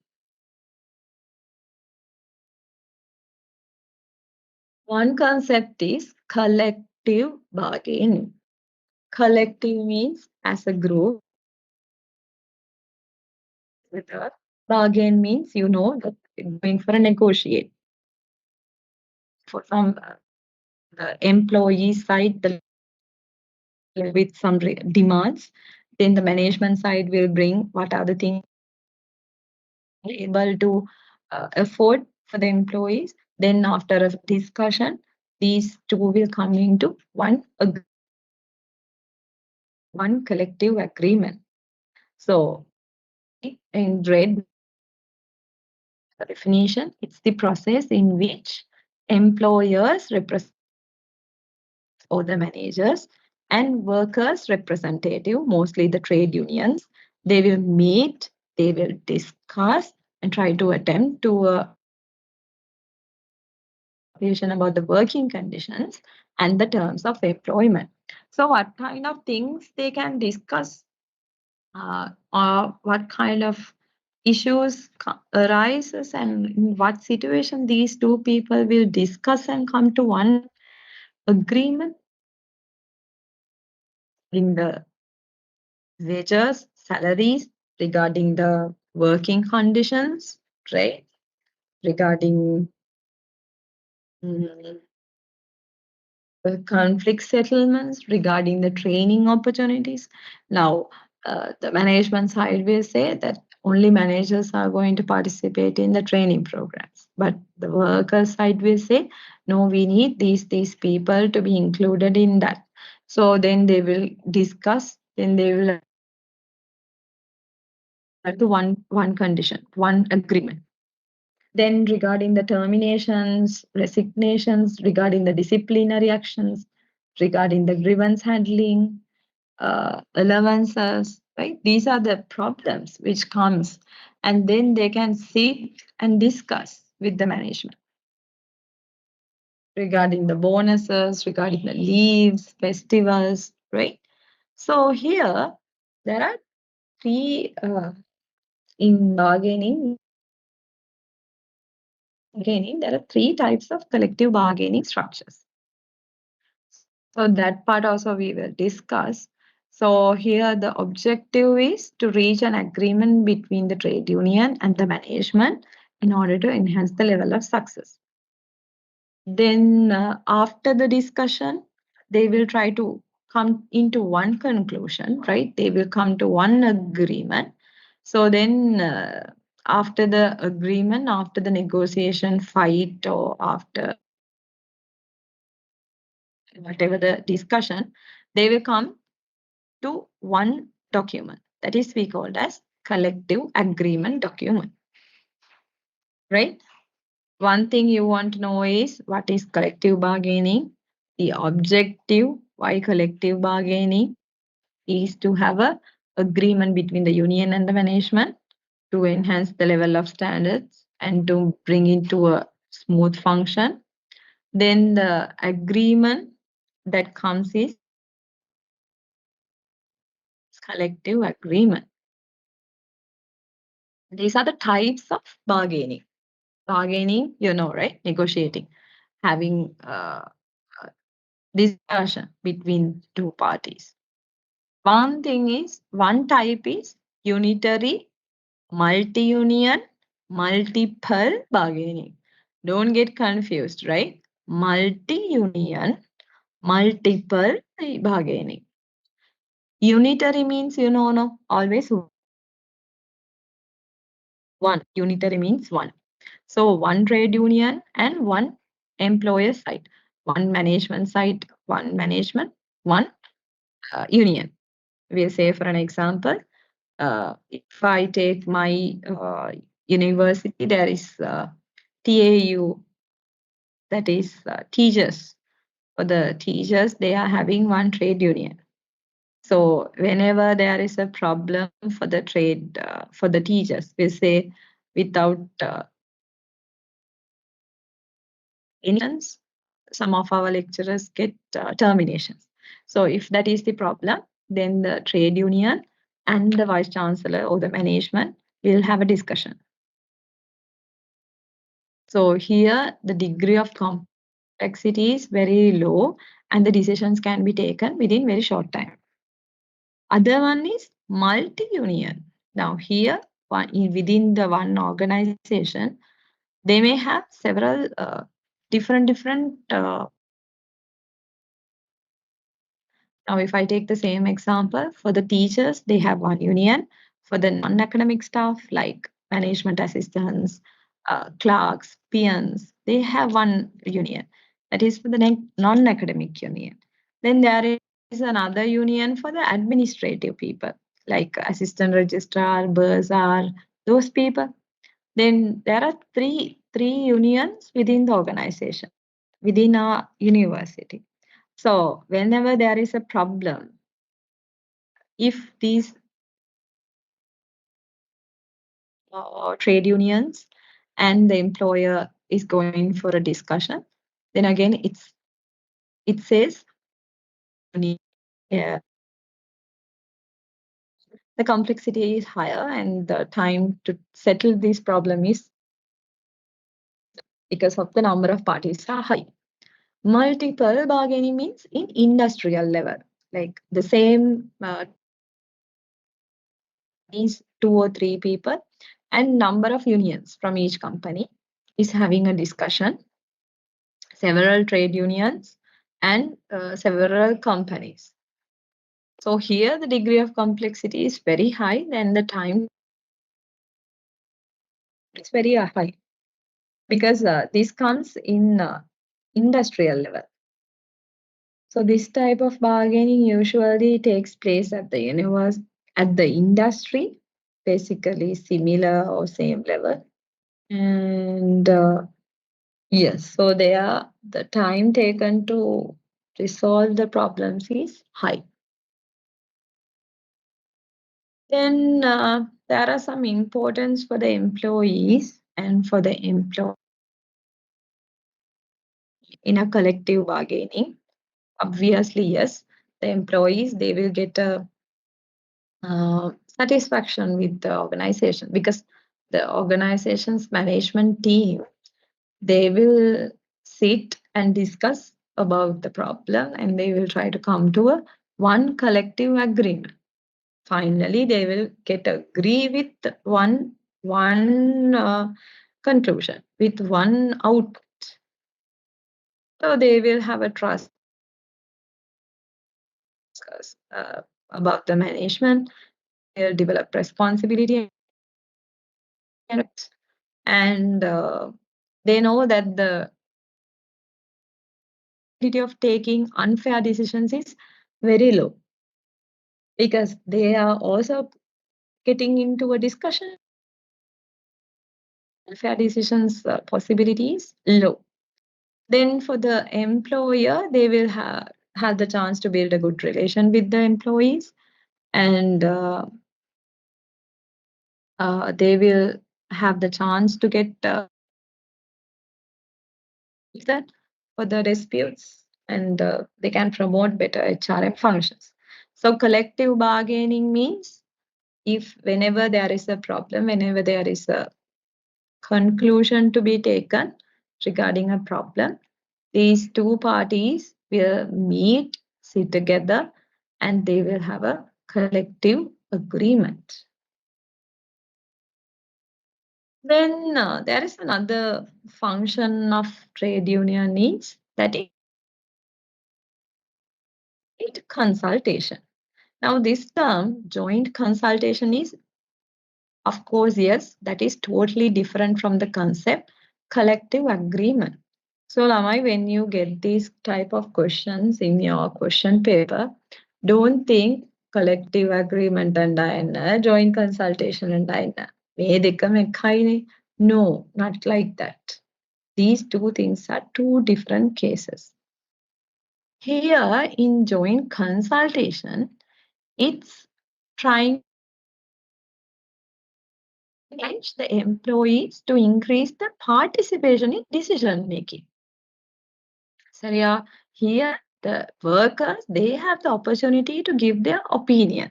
One concept is collective bargaining. Collective means as a group. Bargain means that going for a negotiate. For some the employee side, with some demands, then the management side will bring what are the things able to afford for the employees. Then after a discussion, these two will come into one collective agreement. So in red definition, it's the process in which employers represent or the managers and workers representative, mostly the trade unions, they will meet, they will discuss and try to attempt to about the working conditions and the terms of employment. So what kind of things they can discuss or what kind of issues arises and in what situation these two people will discuss and come to one agreement in the wages, salaries, regarding the working conditions, right? Regarding the conflict settlements, regarding the training opportunities. Now, the management side will say that only managers are going to participate in the training programs. But the worker side will say, no, we need these people to be included in that. So then they will discuss, then they will to one condition, one agreement. Then regarding the terminations, resignations, regarding the disciplinary actions, regarding the grievance handling, allowances, right? These are the problems which comes, and then they can sit and discuss with the management regarding the bonuses, regarding the leaves, festivals, right? So here there are three in bargaining. There are three types of collective bargaining structures. So that part also we will discuss. So here the objective is to reach an agreement between the trade union and the management in order to enhance the level of success. Then after the discussion, they will try to come into one conclusion, right? They will come to one agreement. So then after the agreement, after the negotiation fight or after whatever the discussion, they will come to one document that is we called as collective agreement document, right? One thing you want to know is what is collective bargaining. The objective why collective bargaining is to have a agreement between the union and the management to enhance the level of standards and to bring into a smooth function. Then the agreement that comes is collective agreement. These are the types of bargaining. Bargaining, you know, right? Negotiating, having discussion between two parties. One type is unitary, multi-union, multiple bargaining. Don't get confused, right? Multi-union, multiple bargaining. Unitary means, you know, no, always one. Unitary means one. So one trade union and one employer side, one management side, one management, one union. We'll say, for an example, if I take my university, there is TAU, that is teachers. For the teachers, they are having one trade union. So whenever there is a problem for the trade, for the teachers, we say without unions, some of our lecturers get terminations. So if that is the problem, then the trade union and the vice chancellor or the management will have a discussion. So here the degree of complexity is very low and the decisions can be taken within very short time. Other one is multi-union. Now here, within the one organization, they may have several different now, if I take the same example, for the teachers, they have one union. For the non-academic staff, like management assistants, clerks, peons, they have one union. That is for the non-academic union. Then there is another union for the administrative people, like assistant registrar, bursar, those people. Then there are three unions within the organization, within our university. So whenever there is a problem, if these trade unions and the employer is going for a discussion, then again it says the complexity is higher and the time to settle this problem is because of the number of parties are high. Multiple bargaining means in industrial level, like the same these 2 or 3 people and number of unions from each company is having a discussion, several trade unions and several companies. So here the degree of complexity is very high, then the time is very high because this comes in industrial level. So this type of bargaining usually takes place at the industry, basically similar or same level. And yes, so the time taken to resolve the problems is high. Then there are some importance for the employees and for the employee in a collective bargaining. Obviously, yes, the employees, they will get a satisfaction with the organization because the organization's management team, they will sit and discuss about the problem and they will try to come to one collective agreement. Finally, they will agree with one conclusion, with one output. So they will have a trust about the management. They'll develop responsibility and they know that the probability of taking unfair decisions is very low because they are also getting into a discussion. Unfair decisions possibility is low. Then for the employer, they will have the chance to build a good relation with the employees and they will have the chance to get that for the disputes and they can promote better HRM functions. So collective bargaining means if whenever there is a problem, whenever there is a conclusion to be taken regarding a problem, these two parties will meet, sit together, and they will have a collective agreement. Then there is another function of trade union is that it consultation. Now this term joint consultation is, of course, yes, that is totally different from the concept collective agreement. So Lamai, when you get these type of questions in your question paper, don't think collective agreement and joint consultation and no, not like that. These two things are two different cases. Here in joint consultation, it's trying to encourage the employees to increase the participation in decision making. So yeah, here the workers, they have the opportunity to give their opinion.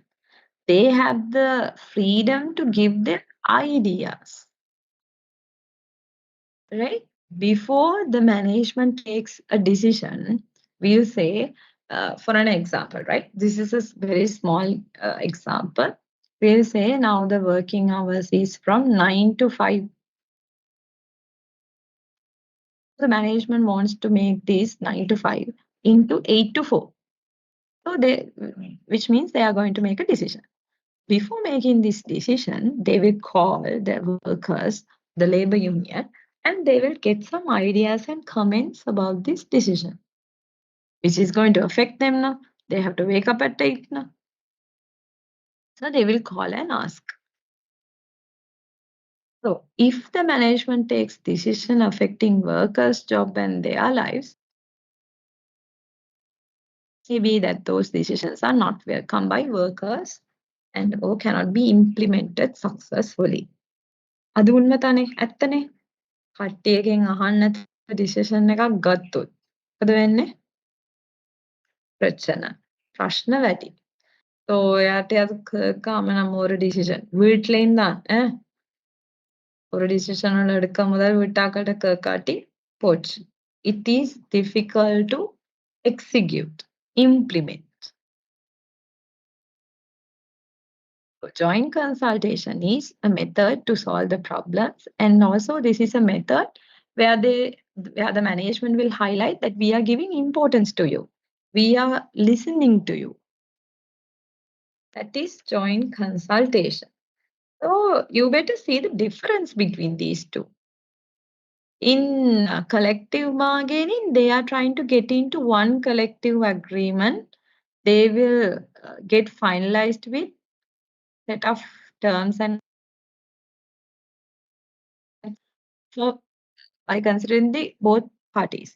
They have the freedom to give their ideas. Right? Before the management takes a decision, we'll say, for an example, right? This is a very small example. We'll say now the working hours is from 9 to 5. The management wants to make this 9 to 5 into 8 to 4. So which means they are going to make a decision. Before making this decision, they will call the workers, the labor union, and they will get some ideas and comments about this decision, which is going to affect them now. They have to wake up at 8 now. So they will call and ask. So if the management takes decision affecting workers' job and their lives, maybe that those decisions are not welcome by workers and or cannot be implemented successfully. ಅದು ಉಣ್ಮೆ ತಾನೆ ඇත්තනේ කට්ටියකින් අහන්න decision එකක් ගත්තොත් මොකද වෙන්නේ ප්‍රශ්න වැඩි. So එයාට அது கேட்காம நம்ம ஒரு decision வீட்லயும் தான் ஒரு decision எடுக்க முதல் வீட்டாக்கிட்ட கேட்காட்டி போச்சு. It is difficult to execute, implement. Joint consultation is a method to solve the problems, and also this is a method where the management will highlight that we are giving importance to you. We are listening to you. That is joint consultation. So you better see the difference between these two. In collective bargaining, they are trying to get into one collective agreement. They will get finalized with set of terms and for by considering the both parties.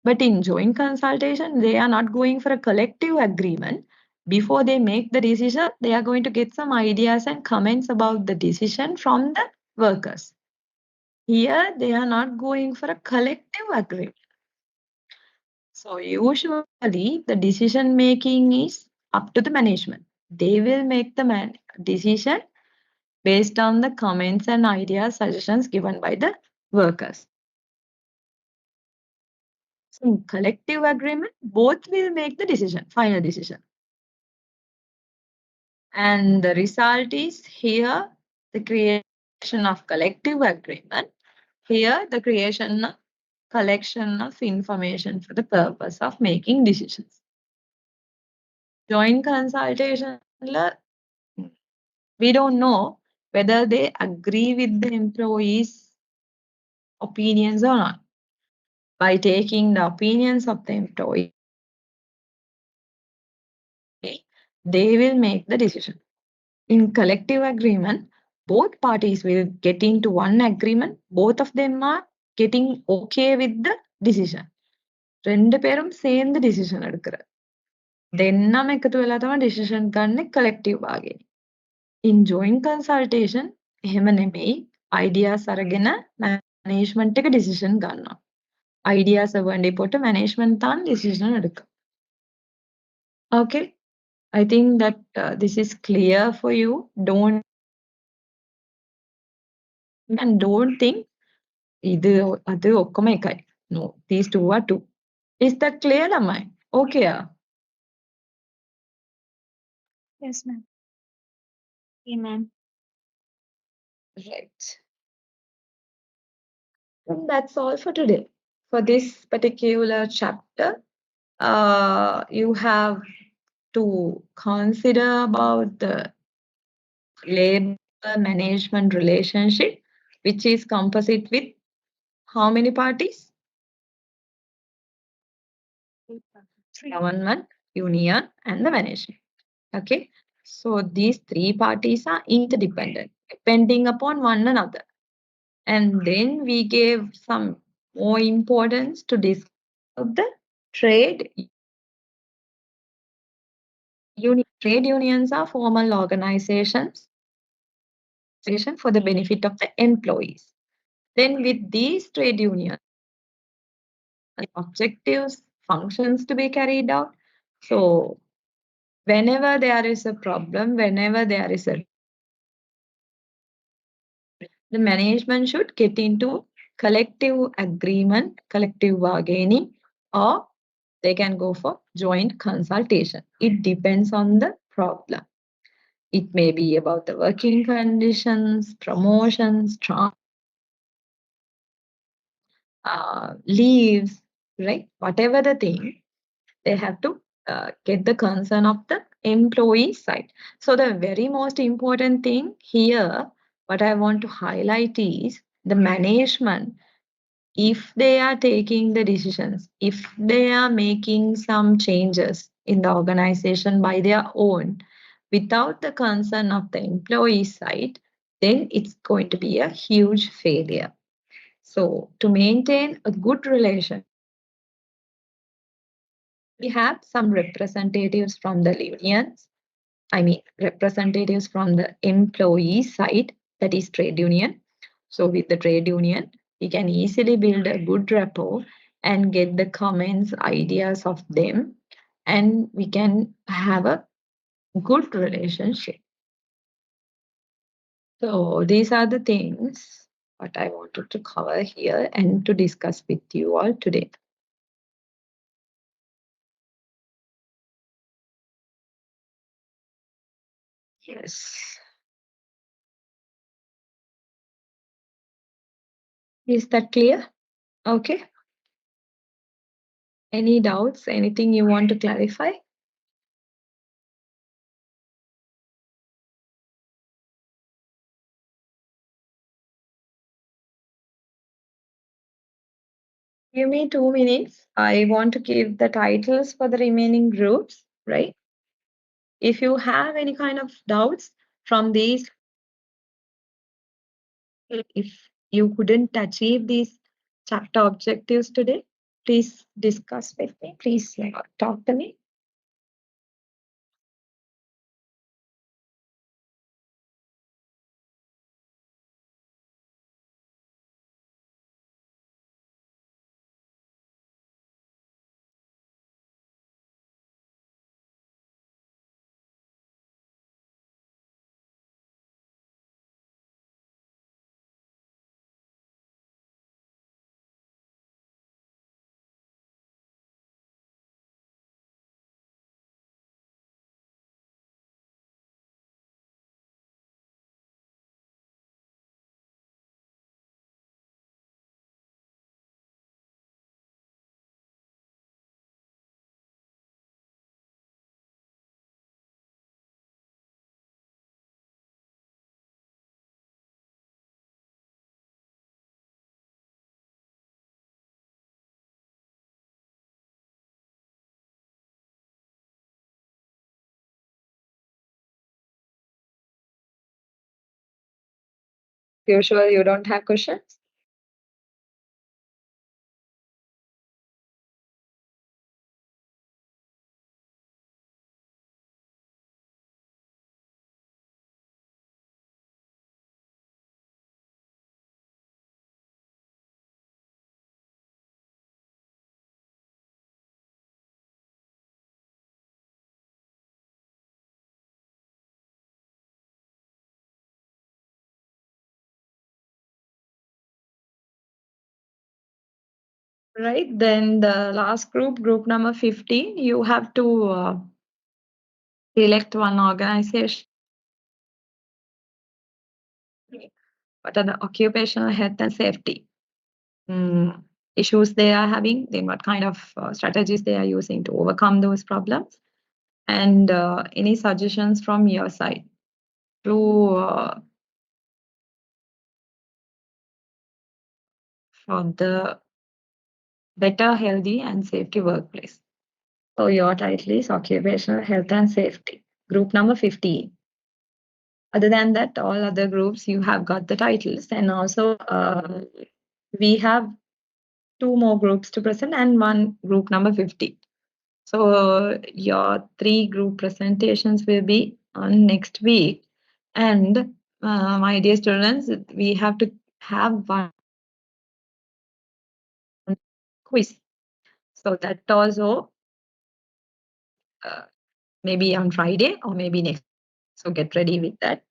But in joint consultation, they are not going for a collective agreement. Before they make the decision, they are going to get some ideas and comments about the decision from the workers. Here, they are not going for a collective agreement. So usually, the decision making is up to the management. They will make the decision based on the comments and ideas, suggestions given by the workers. So in collective agreement, both will make the decision, final decision. And the result is here, the creation of collective agreement. Here, the creation of collection of information for the purpose of making decisions. Joint consultation, we don't know whether they agree with the employees' opinions or not. By taking the opinions of the employee, they will make the decision. In collective agreement, both parties will get into one agreement. Both of them are getting okay with the decision. ரெண்டு பேரும் சேர்ந்து decision எடுக்கிறது. දෙන්නම එකතු වෙලා තමයි decision ගන්න collective bargaining. In joint consultation, එහෙම නෙමෙයි. ideas අරගෙන management එක decision ගන්නවා. ideas වන්ඩි පොට management තාන් decision எடுக்கும். Okay. I think that this is clear for you. Don't think இது அது ඔක්කොම එකයි. No, these two are two. Is that clear, lamai? Okay. Yes, ma'am. Okay, ma'am. Right. And that's all for today. For this particular chapter, you have to consider about the labor management relationship, which is composite with how many parties? Government, union, and the management. Okay. So these three parties are interdependent, depending upon one another. And then we gave some more importance to discuss the trade union. Trade unions are formal organizations for the benefit of the employees. Then with these trade unions, objectives, functions to be carried out. So whenever there is a problem, whenever there is a the management should get into collective agreement, collective bargaining, or they can go for joint consultation. It depends on the problem. It may be about the working conditions, promotions, leaves, right? Whatever the thing, they have to get the concern of the employee side. So the very most important thing here, what I want to highlight is the management. If they are taking the decisions, if they are making some changes in the organization by their own, without the concern of the employee side, then it's going to be a huge failure. So to maintain a good relation, we have some representatives from the unions, representatives from the employee side, that is trade union. So with the trade union, we can easily build a good rapport and get the comments, ideas of them, and we can have a good relationship. So these are the things what I wanted to cover here and to discuss with you all today. Yes. Is that clear? Okay. Any doubts? Anything you want to clarify? Give me 2 minutes. I want to give the titles for the remaining groups, right? If you have any kind of doubts from these, if you couldn't achieve these chapter objectives today, please discuss with me. Please talk to me. You're sure you don't have questions? Right, then the last group, group number 15, you have to select one organization. What are the occupational health and safety issues they are having, then what kind of strategies they are using to overcome those problems, and any suggestions from your side to for the better, healthy, and safety workplace. So your title is occupational health and safety, group number 15. Other than that, all other groups you have got the titles, and also we have 2 more groups to present and one group number 50. So your 3 group presentations will be on next week. And my dear students, we have to have one quiz. So that also maybe on Friday or maybe next. So get ready with that.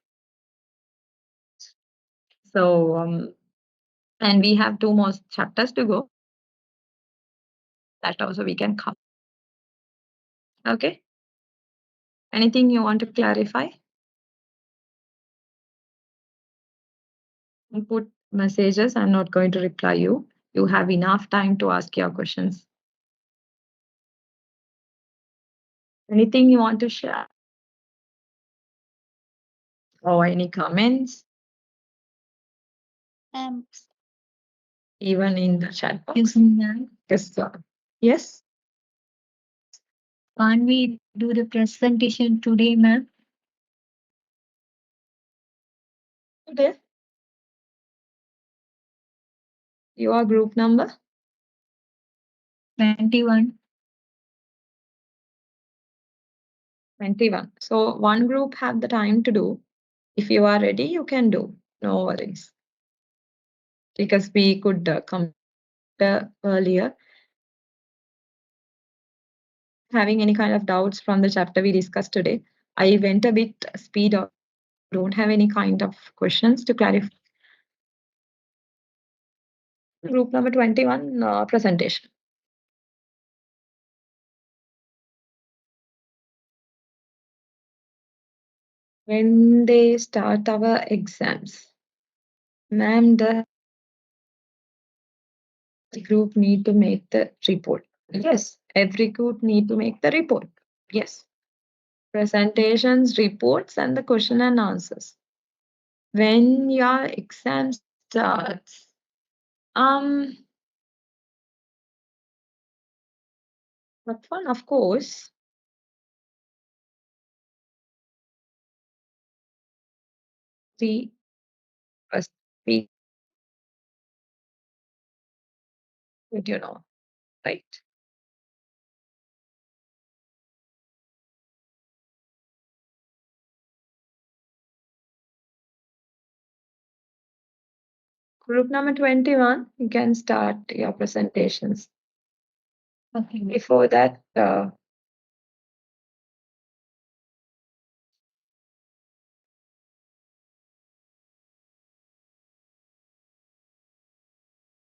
So and we have 2 more chapters to go. That also we can cover. Okay. Anything you want to clarify? Put messages. I'm not going to reply you. You have enough time to ask your questions. Anything you want to share? Or any comments? Even in the chat box? Excuse me, ma'am. Yes, sir. Yes. Can't we do the presentation today, ma'am? Today. Your group number? 21. 21. So one group have the time to do. If you are ready, you can do. No worries. Because we could come earlier. Having any kind of doubts from the chapter we discussed today, I went a bit speed up. Don't have any kind of questions to clarify. Group number 21 presentation. When they start our exams, ma'am, the group need to make the report. Yes, every group need to make the report. Yes. Presentations, reports, and the question and answers. When your exam starts, but one, of course, the first week, you know, right? Group number 21, you can start your presentations. Okay. Before that, and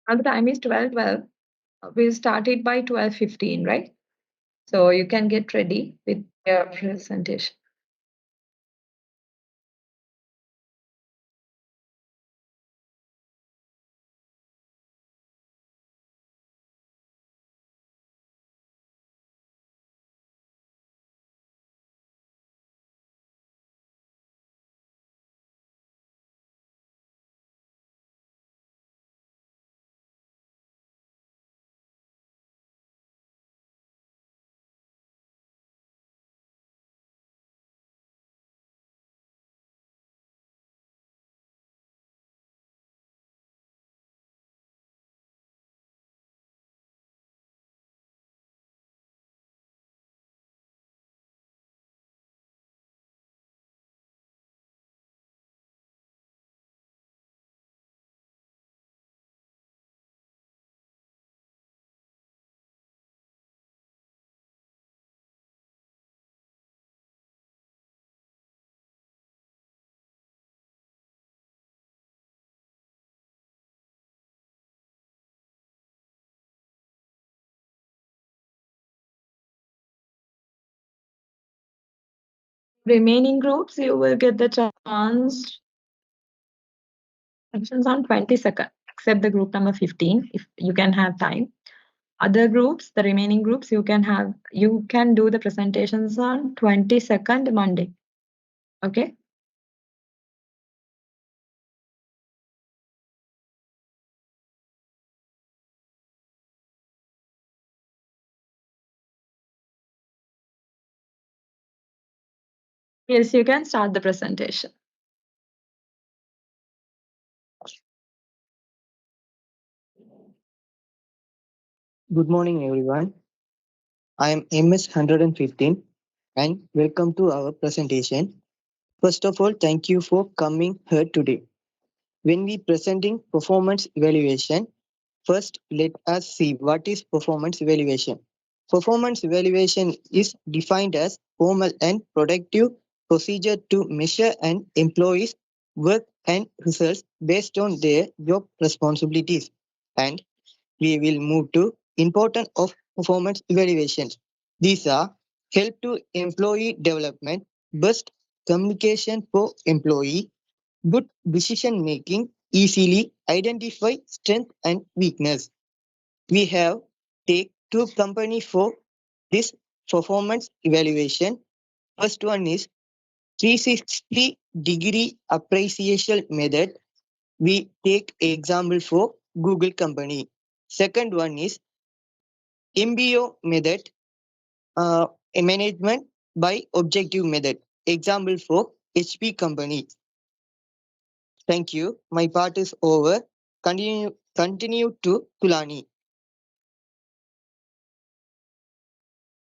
the time is 12:12. We'll start it by 12:15, right? So you can get ready with your presentation. Remaining groups, you will get the chance questions on 22nd, except the group number 15, if you can have time. Other groups, the remaining groups, you can do the presentations on 22nd Monday. Okay. Yes, you can start the presentation. Good morning, everyone. I am MS 115 and welcome to our presentation. First of all, thank you for coming here today. When we presenting performance evaluation, first let us see what is performance evaluation. Performance evaluation is defined as formal and productive procedure to measure an employee's work and results based on their job responsibilities. And we will move to importance of performance evaluations. These are help to employee development, best communication for employee, good decision making, easily identify strength and weakness. We have take two company for this performance evaluation. First one is 360-degree appraisal method. We take example for Google company. Second one is MBO method, a management by objective method. Example for HP company. Thank you. My part is over. Continue to Tulani.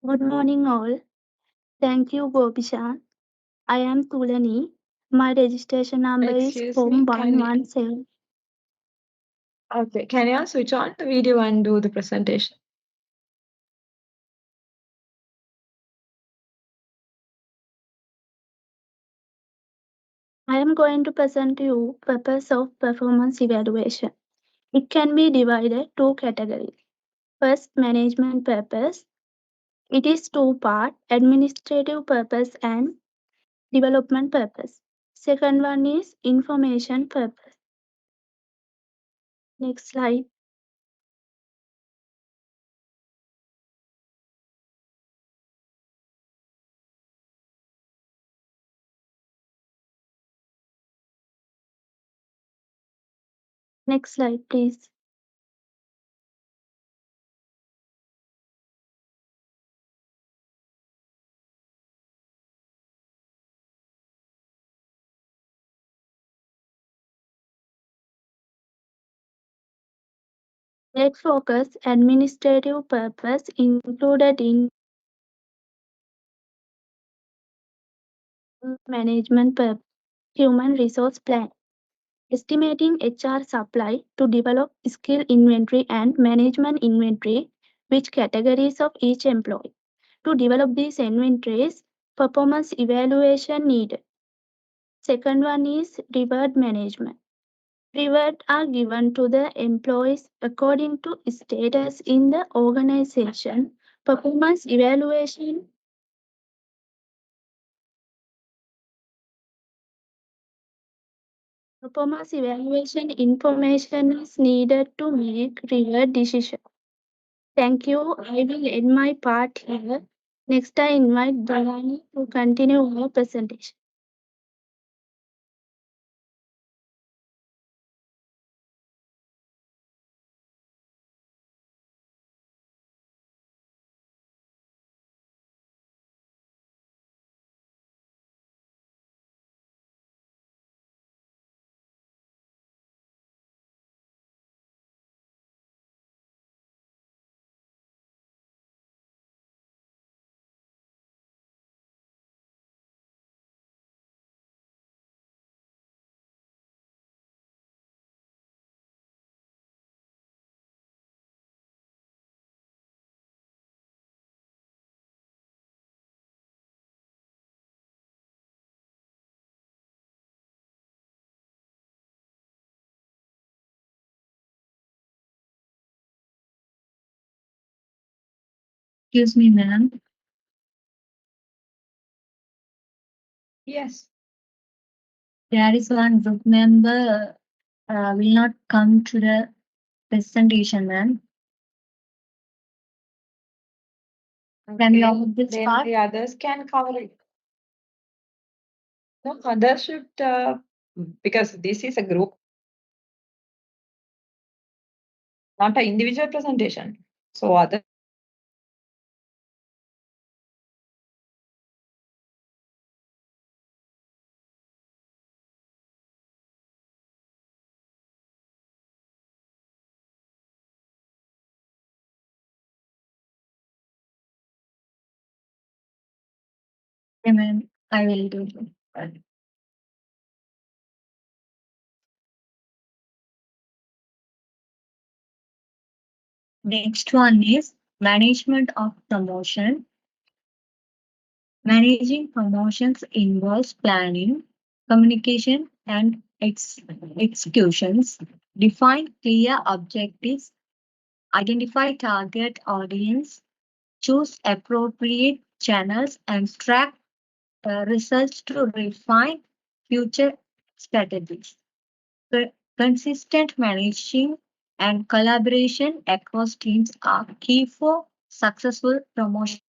Good morning, all. Thank you, Gopishan. I am Tulani. My registration number is Excuse form me, can 117. Okay, can you switch on the video and do the presentation? I am going to present you purpose of performance evaluation. It can be divided two categories. First, management purpose. It is two-part, administrative purpose and development purpose. Second one is information purpose. Next slide. Next slide, please. Let's focus administrative purpose included in management purpose, human resource plan. Estimating HR supply to develop skill inventory and management inventory, which categories of each employee. To develop these inventories, performance evaluation needed. Second one is reward management. Rewards are given to the employees according to status in the organization. Performance evaluation information is needed to make reward decision. Thank you. I will end my part here. Next, I invite Dharani to continue her presentation. Excuse me, ma'am. Yes. There is one group member will not come to the presentation, ma'am. Can we Okay, omit this then part? the others can cover it. No, others should, because this is a group, not an individual presentation. So other. Okay, ma'am. I will do that. Next one is management of promotion. Managing promotions involves planning, communication, and executions. Define clear objectives, identify target audience, choose appropriate channels, and track results to refine future strategies. Consistent managing and collaboration across teams are key for successful promotion.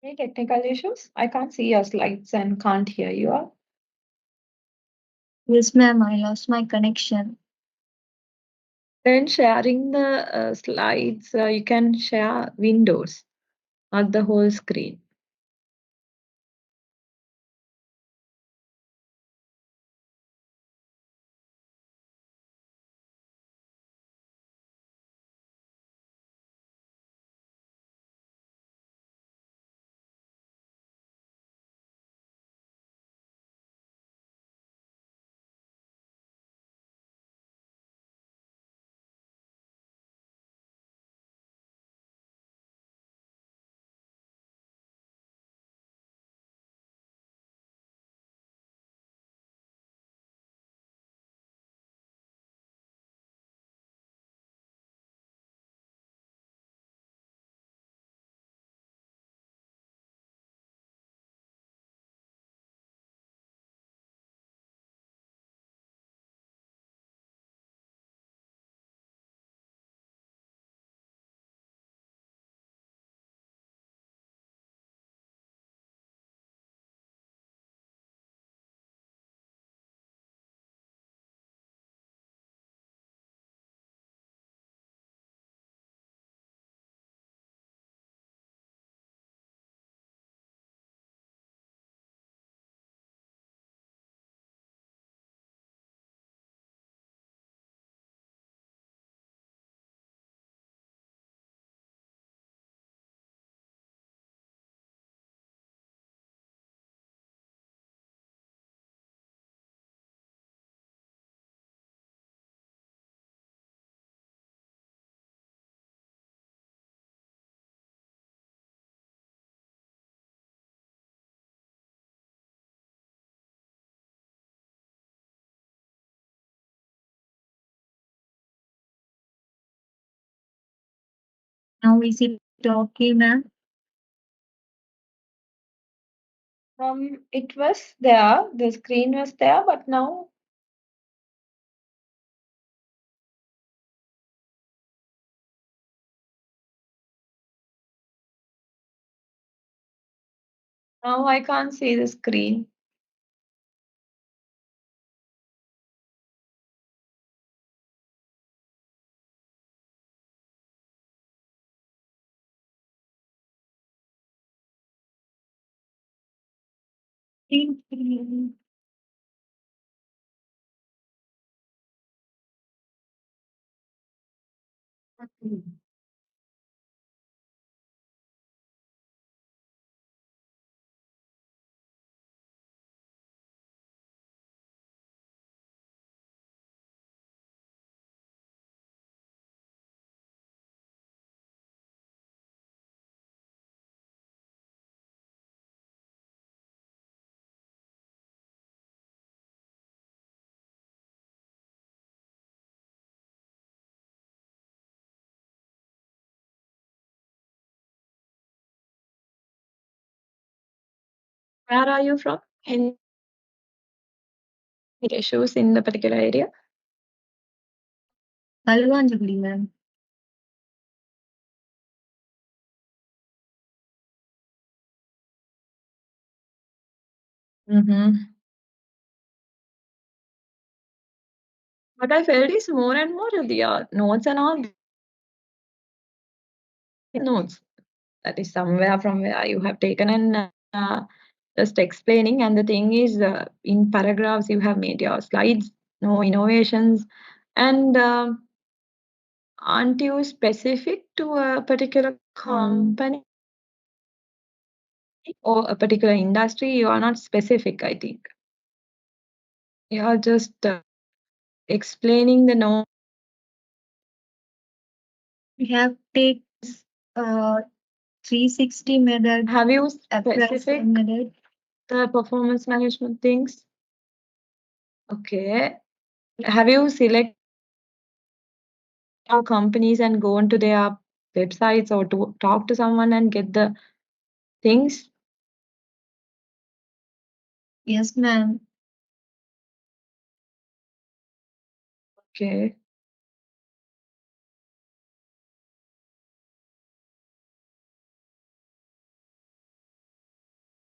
Any technical issues? I can't see your slides and can't hear you all. Yes, ma'am, I lost my connection. When sharing the slides, you can share windows, not the whole screen. Now is it okay, ma'am? It was there, the screen was there, but now I can't see the screen. Where are you from? Any issues in the particular area? Kalwanjagudi, ma'am. What I felt is more and more the notes and all notes. That is somewhere from where you have taken and just explaining. And the thing is, in paragraphs you have made your slides, no innovations, and aren't you specific to a particular company or a particular industry? You are not specific, I think. You are just explaining the note. We have take 360 method. Have you appraisal specific method. the performance management things? Okay. Have you select our companies and go onto their websites or to talk to someone and get the things? Yes, ma'am. Okay.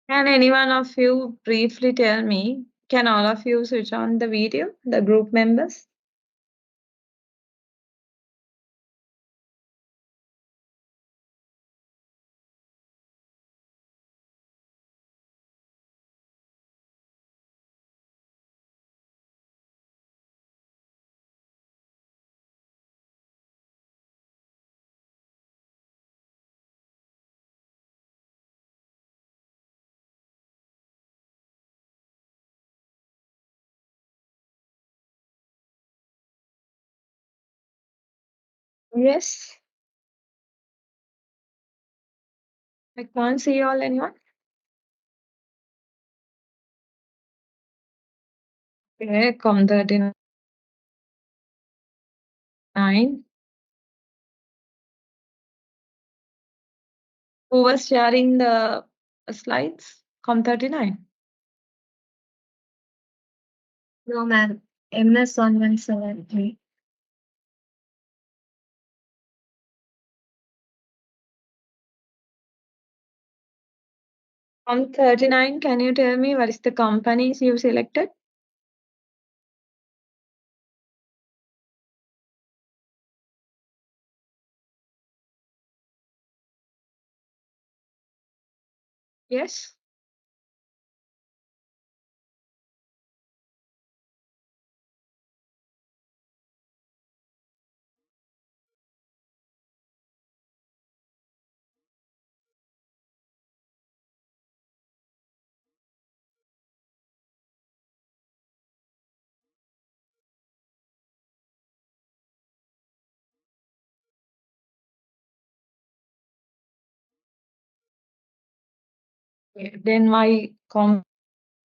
Can any one of you briefly tell me, can all of you switch on the video, the group members? Yes. I can't see all anyone. Okay, come 39. Who was sharing the slides? Com 39. No, ma'am. MS 1173. Com 39, can you tell me what is the companies you selected? Yes. Then why Com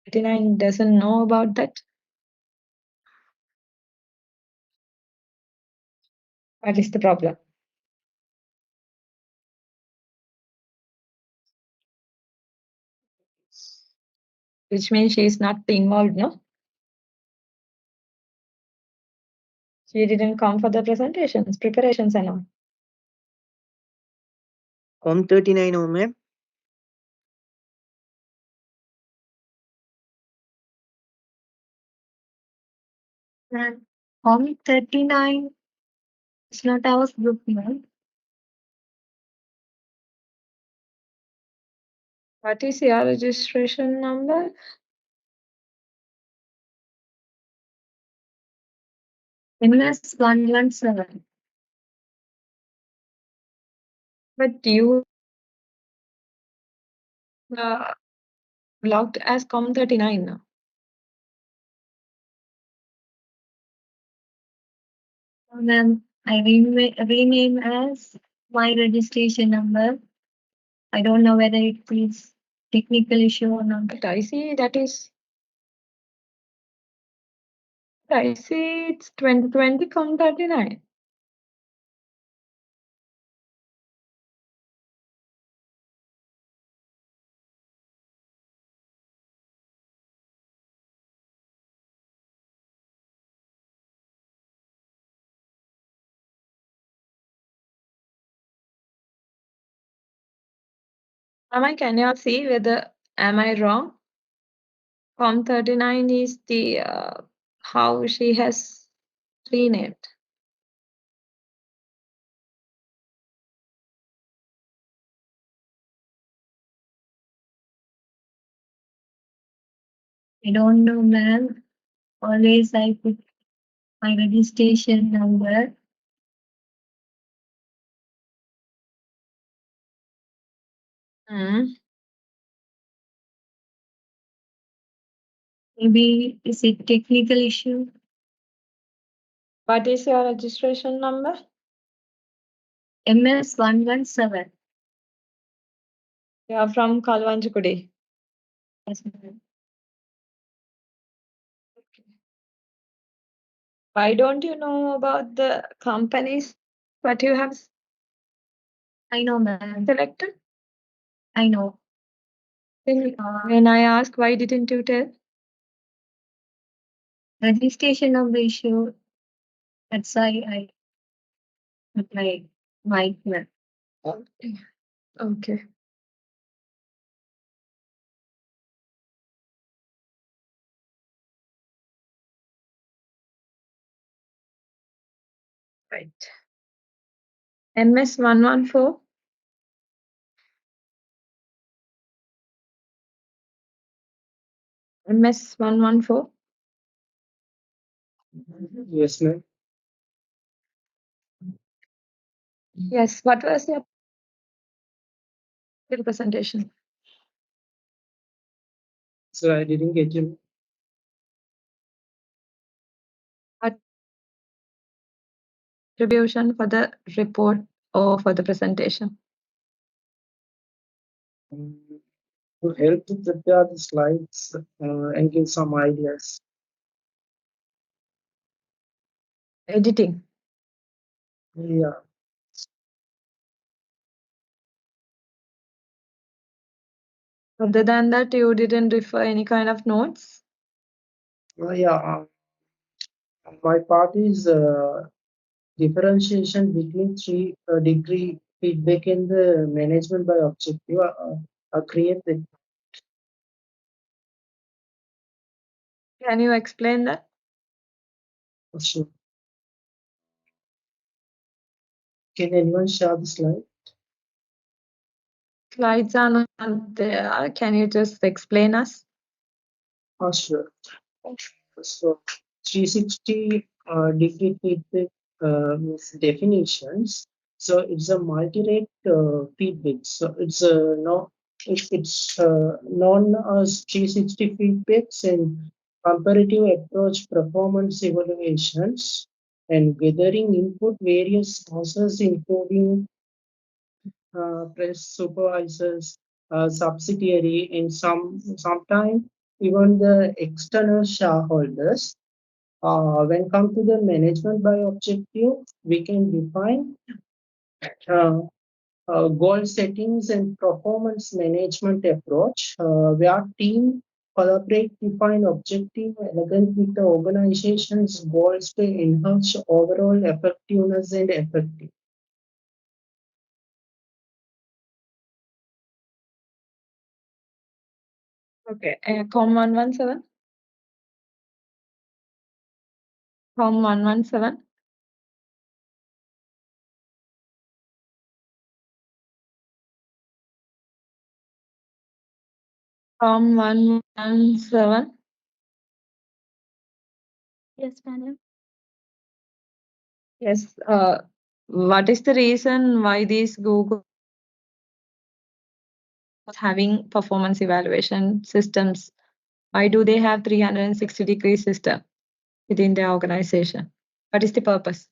39 doesn't know about that? What is the problem? Which means she is not involved, no? She didn't come for the presentations, preparations and all. Com 39, oh, ma'am. And Com 39 is not our group, ma'am. What is your registration number? MS 117. But you logged as COM39 now. Then I rename as my registration number. I don't know whether it is technical issue or not. But I see that is. I see it's 2020 COM39. Can you see whether am I wrong? COM39 is the how she has renamed. I don't know, ma'am. Always I put my registration number. Hmm. Maybe is it technical issue? What is your registration number? MS 117. You are from Kalwanjikudi. Yes, ma'am. Why don't you know about the companies what you have I know, ma'am. selected? I know. Then when I ask why didn't you tell? Registration number issue. That's why I applied my ma'am. Okay. Okay. Right. MS 114. MS 114. Yes, ma'am. Yes. What was your presentation? So I didn't get you. Contribution for the report or for the presentation? To help to prepare the slides and give some ideas. Editing. Yeah. Other than that, you didn't refer any kind of notes? Yeah. My part is differentiation between three degree feedback and the management by objective. Create the Can you explain that? Sure. Can anyone share the slide? Slides are not there. Can you just explain us? Sure. So 360 degree feedback means definitions. So it's a multi-rate feedback. So it's known as 360 feedbacks and comparative approach performance evaluations and gathering input various sources including press supervisors, subsidiary, and sometimes even the external shareholders. When come to the management by objective, we can define uh, goal settings and performance management approach, where team collaborate, define objective, elegant with the organization's goals to enhance overall effectiveness and effectiveness. Okay. COM 117? COM 117? From 117. Yes, madam. Yes. What is the reason why these Google is having performance evaluation systems? Why do they have 360-degree system within their organization? What is the purpose?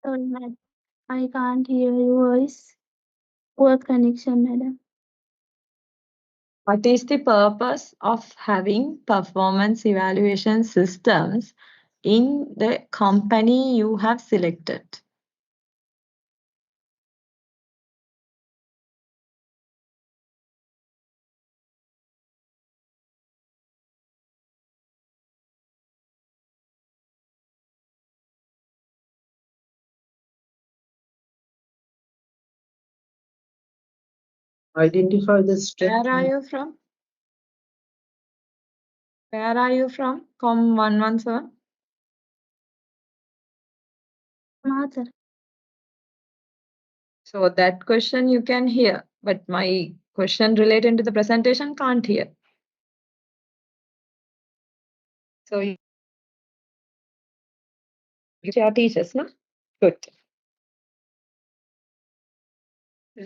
Sorry, madam. I can't hear your voice. Poor connection, madam. What is the purpose of having performance evaluation systems in the company you have selected? Identify the strength. Where are you from? Where are you from? Com 117. Mother. So that question you can hear, but my question related to the presentation can't hear. So you are teachers, no? Good.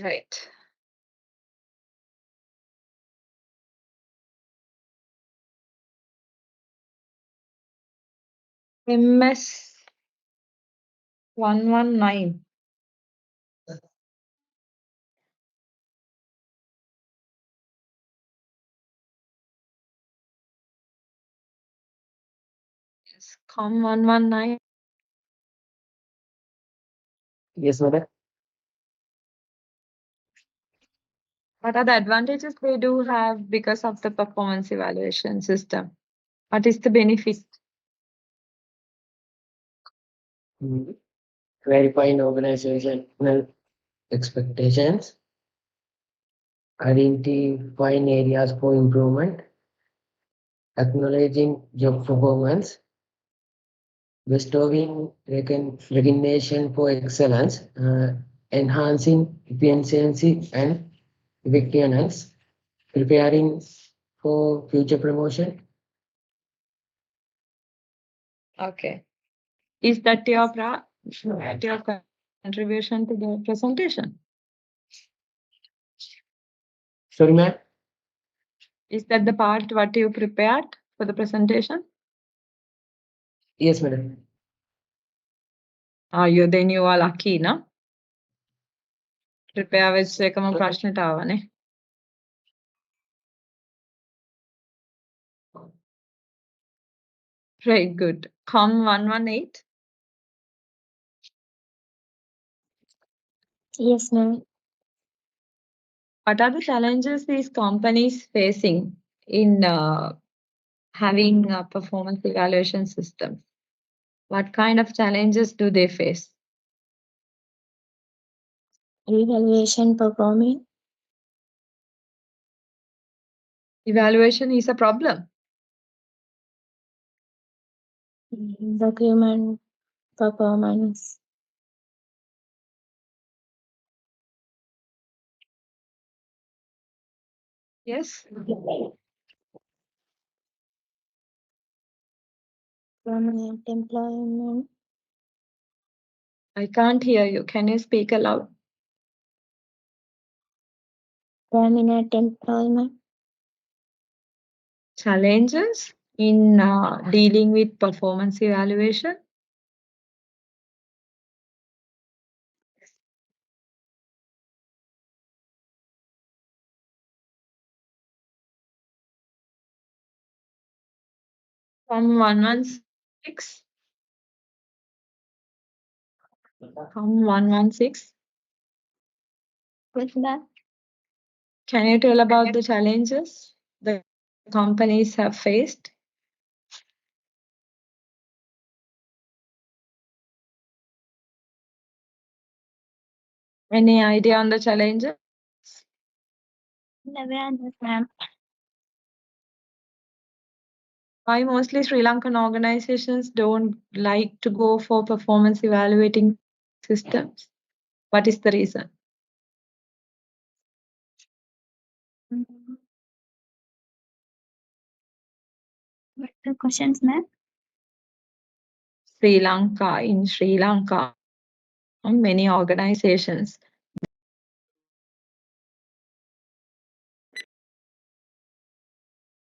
Right. MS 119. Yes, Com 119. Yes, madam. What are the advantages they do have because of the performance evaluation system? What is the benefit? Clarifying organizational expectations, identifying areas for improvement, acknowledging job performance, bestowing recognition for excellence, enhancing efficiency and effectiveness, preparing for future promotion. Okay. Is that your contribution to the presentation? Sorry, ma'am. Is that the part what you prepared for the presentation? Yes, madam. Then you are lucky, no? Prepare වෙච්ච එකම ප්‍රශ්නට ආවනේ. Right, good. Com 118. Yes, ma'am. What are the challenges these companies facing in having a performance evaluation system? What kind of challenges do they face? Evaluation performing. Evaluation is a problem. Document performance. Yes. Permanent employment. I can't hear you. Can you speak aloud? Permanent employment. Challenges in dealing with performance evaluation. From 116. From 116. What's that? Can you tell about the challenges the companies have faced? Any idea on the challenges? Awareness, ma'am. Why mostly Sri Lankan organizations don't like to go for performance evaluating systems? What is the reason? The questions, ma'am. In Sri Lanka, many organizations